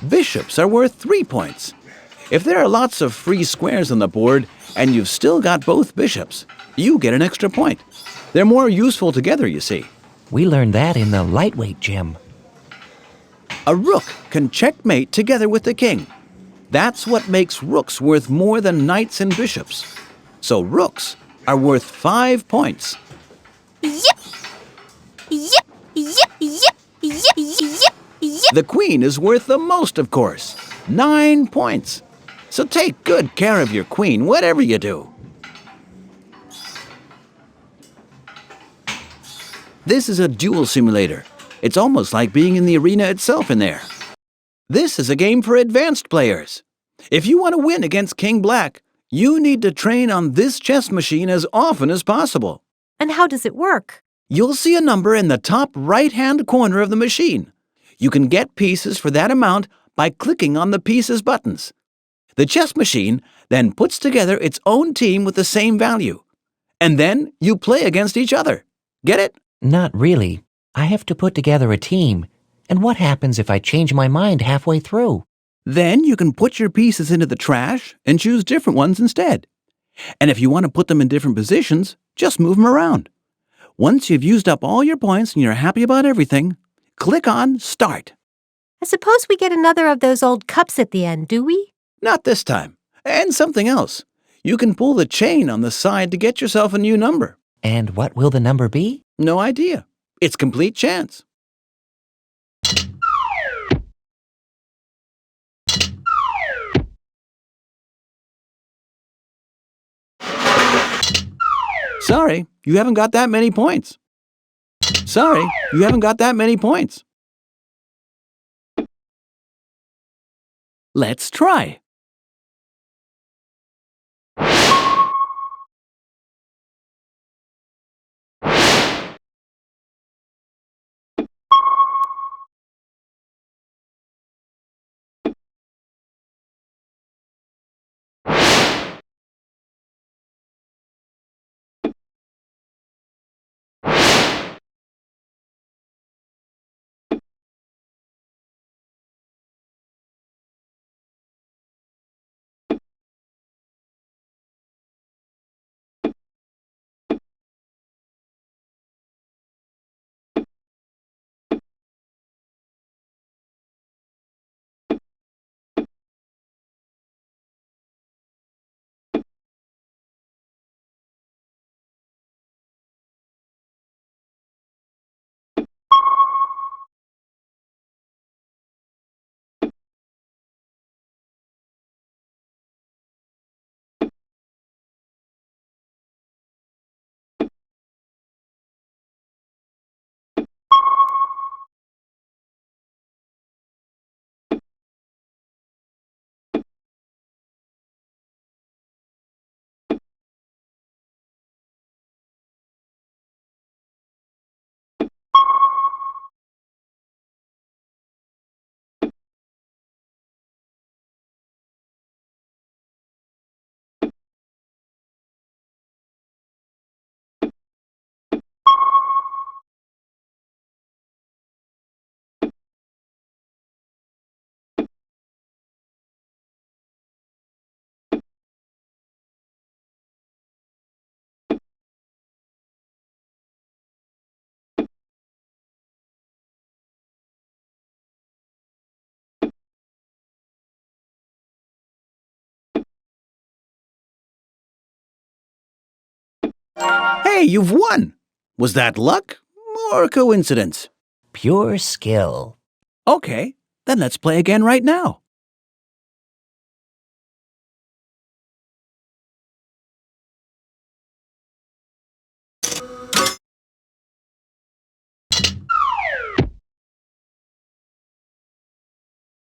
L: Bishops are worth 3 points. If there are lots of free squares on the board, and you've still got both bishops, you get an extra point. They're more useful together, you see.
B: We learned that in the lightweight gym.
L: A rook can checkmate together with the king. That's what makes rooks worth more than knights and bishops. So rooks are worth 5 points.
C: Yip! Yip! Yip! Yip! Yip! Yip! Yip!
L: The queen is worth the most, of course. 9 points. So take good care of your queen, whatever you do. This is a duel simulator. It's almost like being in the arena itself in there. This is a game for advanced players. If you want to win against King Black, you need to train on this chess machine as often as possible.
C: And how does it work?
L: You'll see a number in the top right-hand corner of the machine. You can get pieces for that amount by clicking on the pieces buttons. The chess machine then puts together its own team with the same value. And then you play against each other. Get it?
B: Not really. I have to put together a team. And what happens if I change my mind halfway through?
L: Then you can put your pieces into the trash and choose different ones instead. And if you want to put them in different positions, just move them around. Once you've used up all your points and you're happy about everything, click on Start.
C: I suppose we get another of those old cups at the end, do we?
L: Not this time. And something else. You can pull the chain on the side to get yourself a new number.
B: And what will the number be?
L: No idea. It's complete chance. Sorry, you haven't got that many points. Sorry, you haven't got that many points. Let's try. Hey, you've won! Was that luck or coincidence?
B: Pure skill.
L: Okay, then let's play again right now.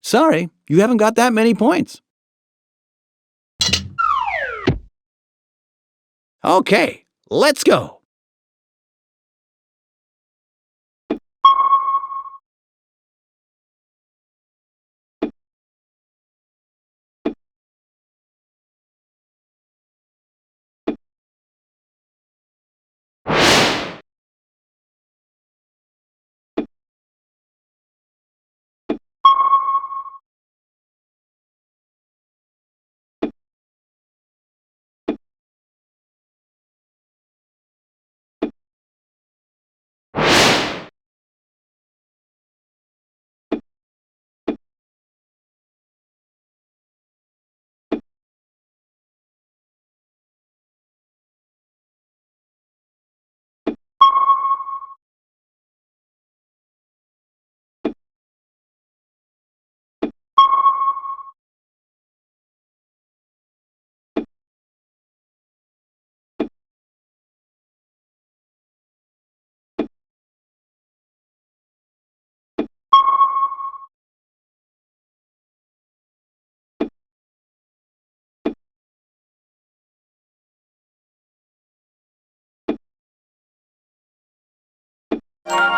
L: Sorry, you haven't got that many points. Okay, let's go.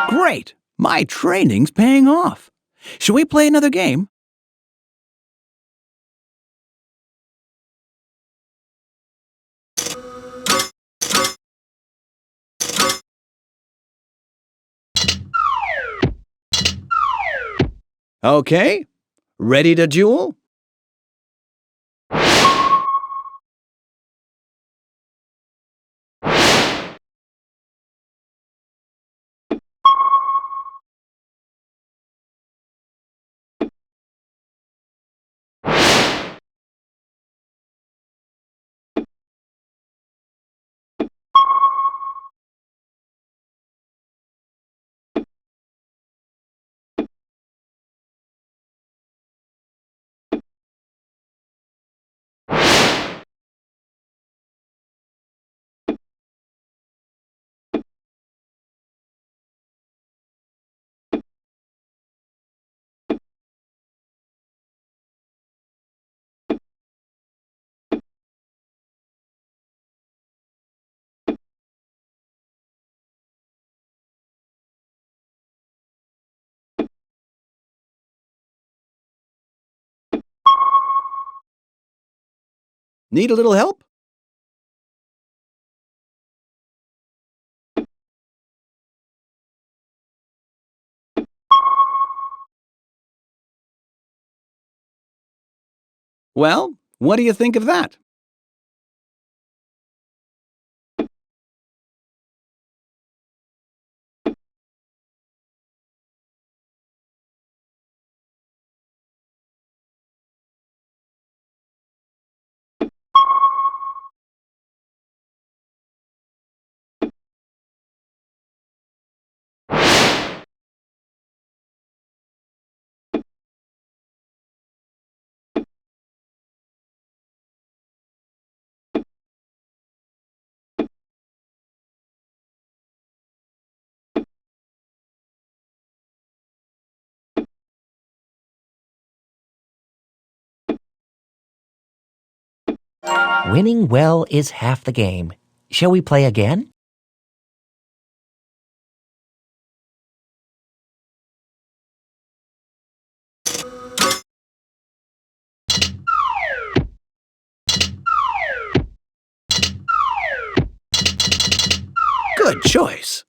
L: Great! My training's paying off. Shall we play another game? Okay, ready to duel? Need a little help? Well, what do you think of that?
B: Winning well is half the game. Shall we play again?
L: Good choice.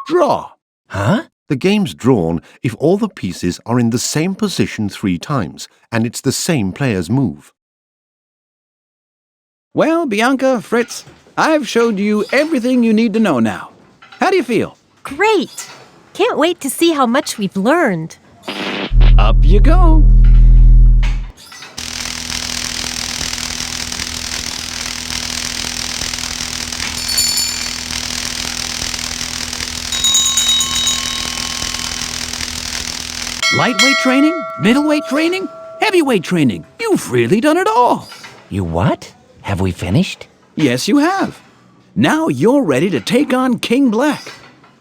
L: Draw.
B: Huh?
D: The game's drawn if all the pieces are in the same position 3 times, and it's the same player's move.
L: Well, Bianca, Fritz, I've showed you everything you need to know now. How do you feel?
C: Great! Can't wait to see how much we've learned.
L: Up you go. Lightweight training, middleweight training, heavyweight training. You've really done it all.
B: You what? Have we finished?
L: Yes, you have. Now you're ready to take on King Black.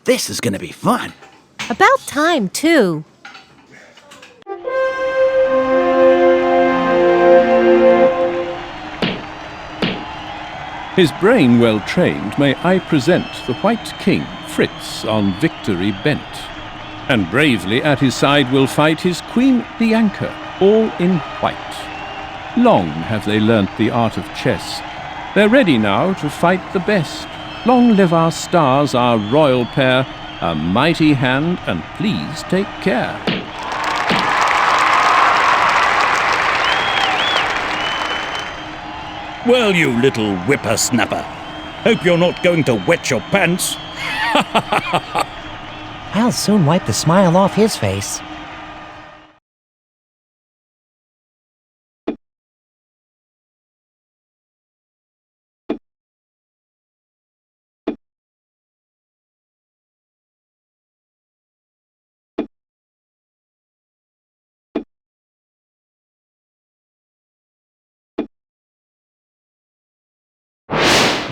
L: This is going to be fun.
C: About time, too.
A: His brain well trained, may I present the White King, Fritz, on victory bent. And bravely at his side will fight his Queen Bianca, all in white. Long have they learnt the art of chess. They're ready now to fight the best. Long live our stars, our royal pair, a mighty hand, and please take care.
K: Well, you little whippersnapper. Hope you're not going to wet your pants.
B: I'll soon wipe the smile off his face.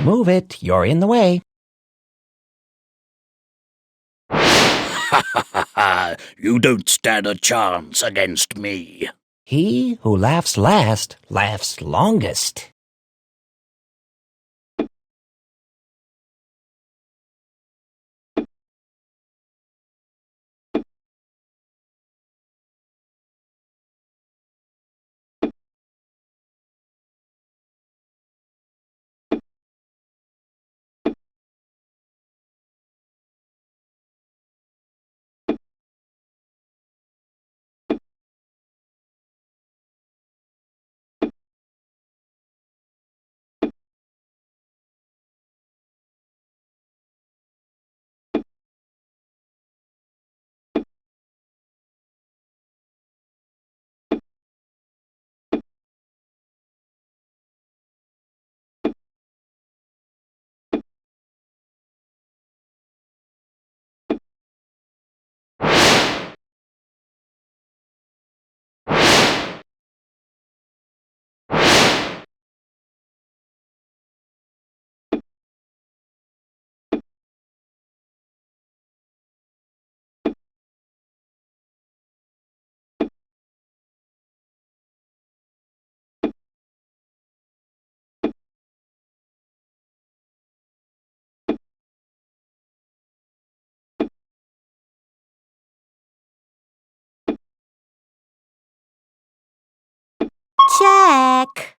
B: Move it, you're in the way.
K: You don't stand a chance against me.
B: He who laughs last laughs longest.
C: check.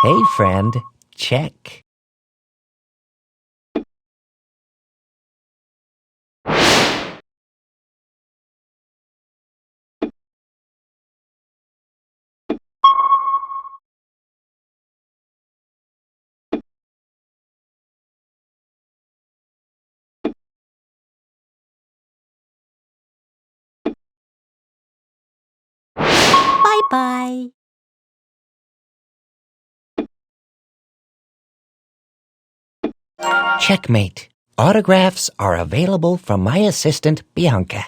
B: Hey, friend, check.
C: Bye-bye.
B: Checkmate. Autographs are available from my assistant, Bianca.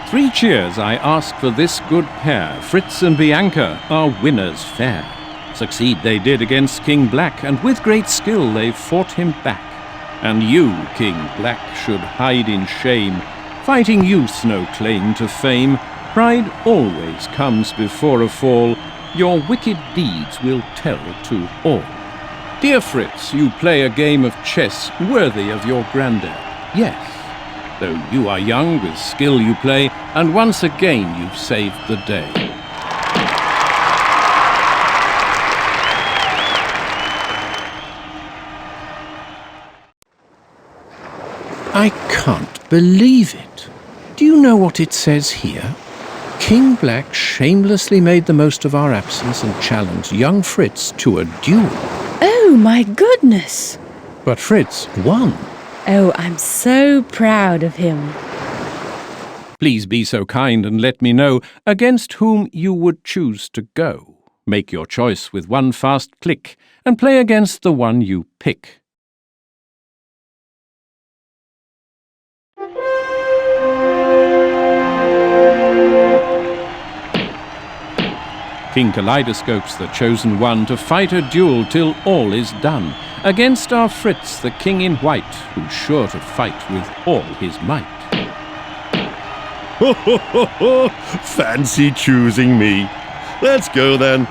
A: Three cheers I ask for this good pair. Fritz and Bianca are winners fair. Succeed they did against King Black, and with great skill they fought him back. And you, King Black, should hide in shame. Fighting youth's no claim to fame. Pride always comes before a fall. Your wicked deeds will tell to all. Dear Fritz, you play a game of chess worthy of your granddad. Yes, though you are young, with skill you play, and once again you've saved the day. I can't believe it. Do you know what it says here? King Black shamelessly made the most of our absence and challenged young Fritz to a duel.
E: Oh, my goodness!
A: But Fritz won.
E: Oh, I'm so proud of him.
A: Please be so kind and let me know against whom you would choose to go. Make your choice with one fast click and play against the one you pick. King Kaleidoscope's the chosen one to fight a duel till all is done, against our Fritz, the king in white, who's sure to fight with all his might.
F: Ho, ho, ho, ho! Fancy choosing me. Let's go then.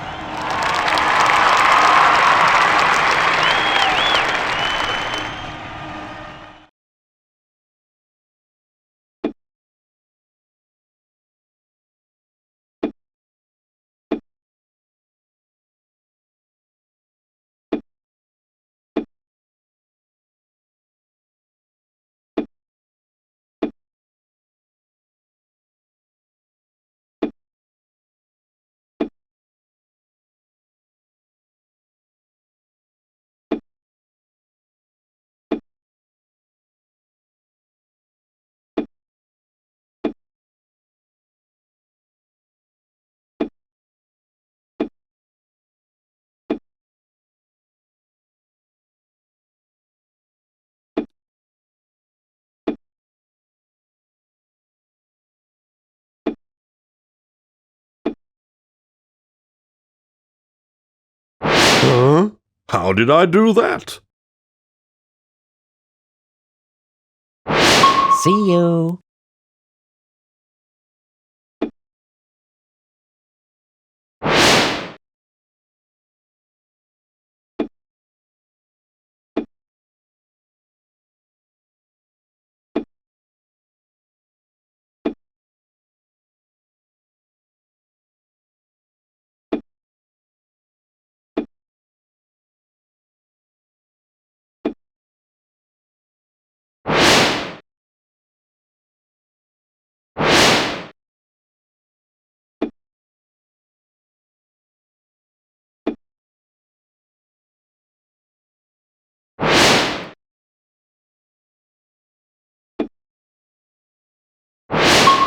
F: Huh? How did I do that?
B: See you.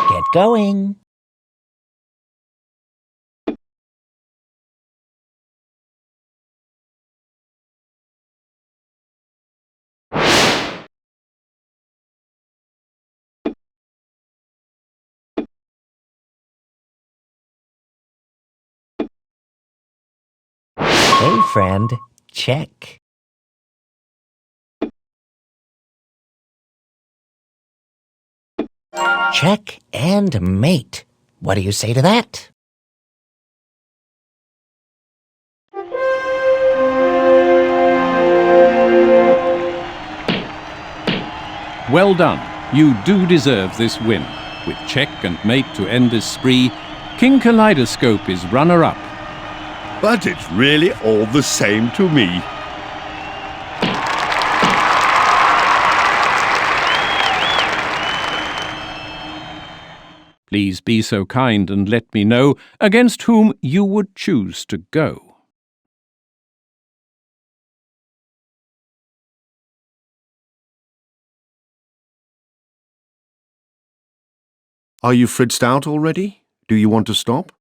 B: Get going. Hey, friend, check. Check and mate. What do you say to that?
A: Well done. You do deserve this win. With check and mate to end this spree, King Kaleidoscope is runner-up.
F: But it's really all the same to me.
A: Please be so kind and let me know against whom you would choose to go.
D: Are you fritzed out already? Do you want to stop?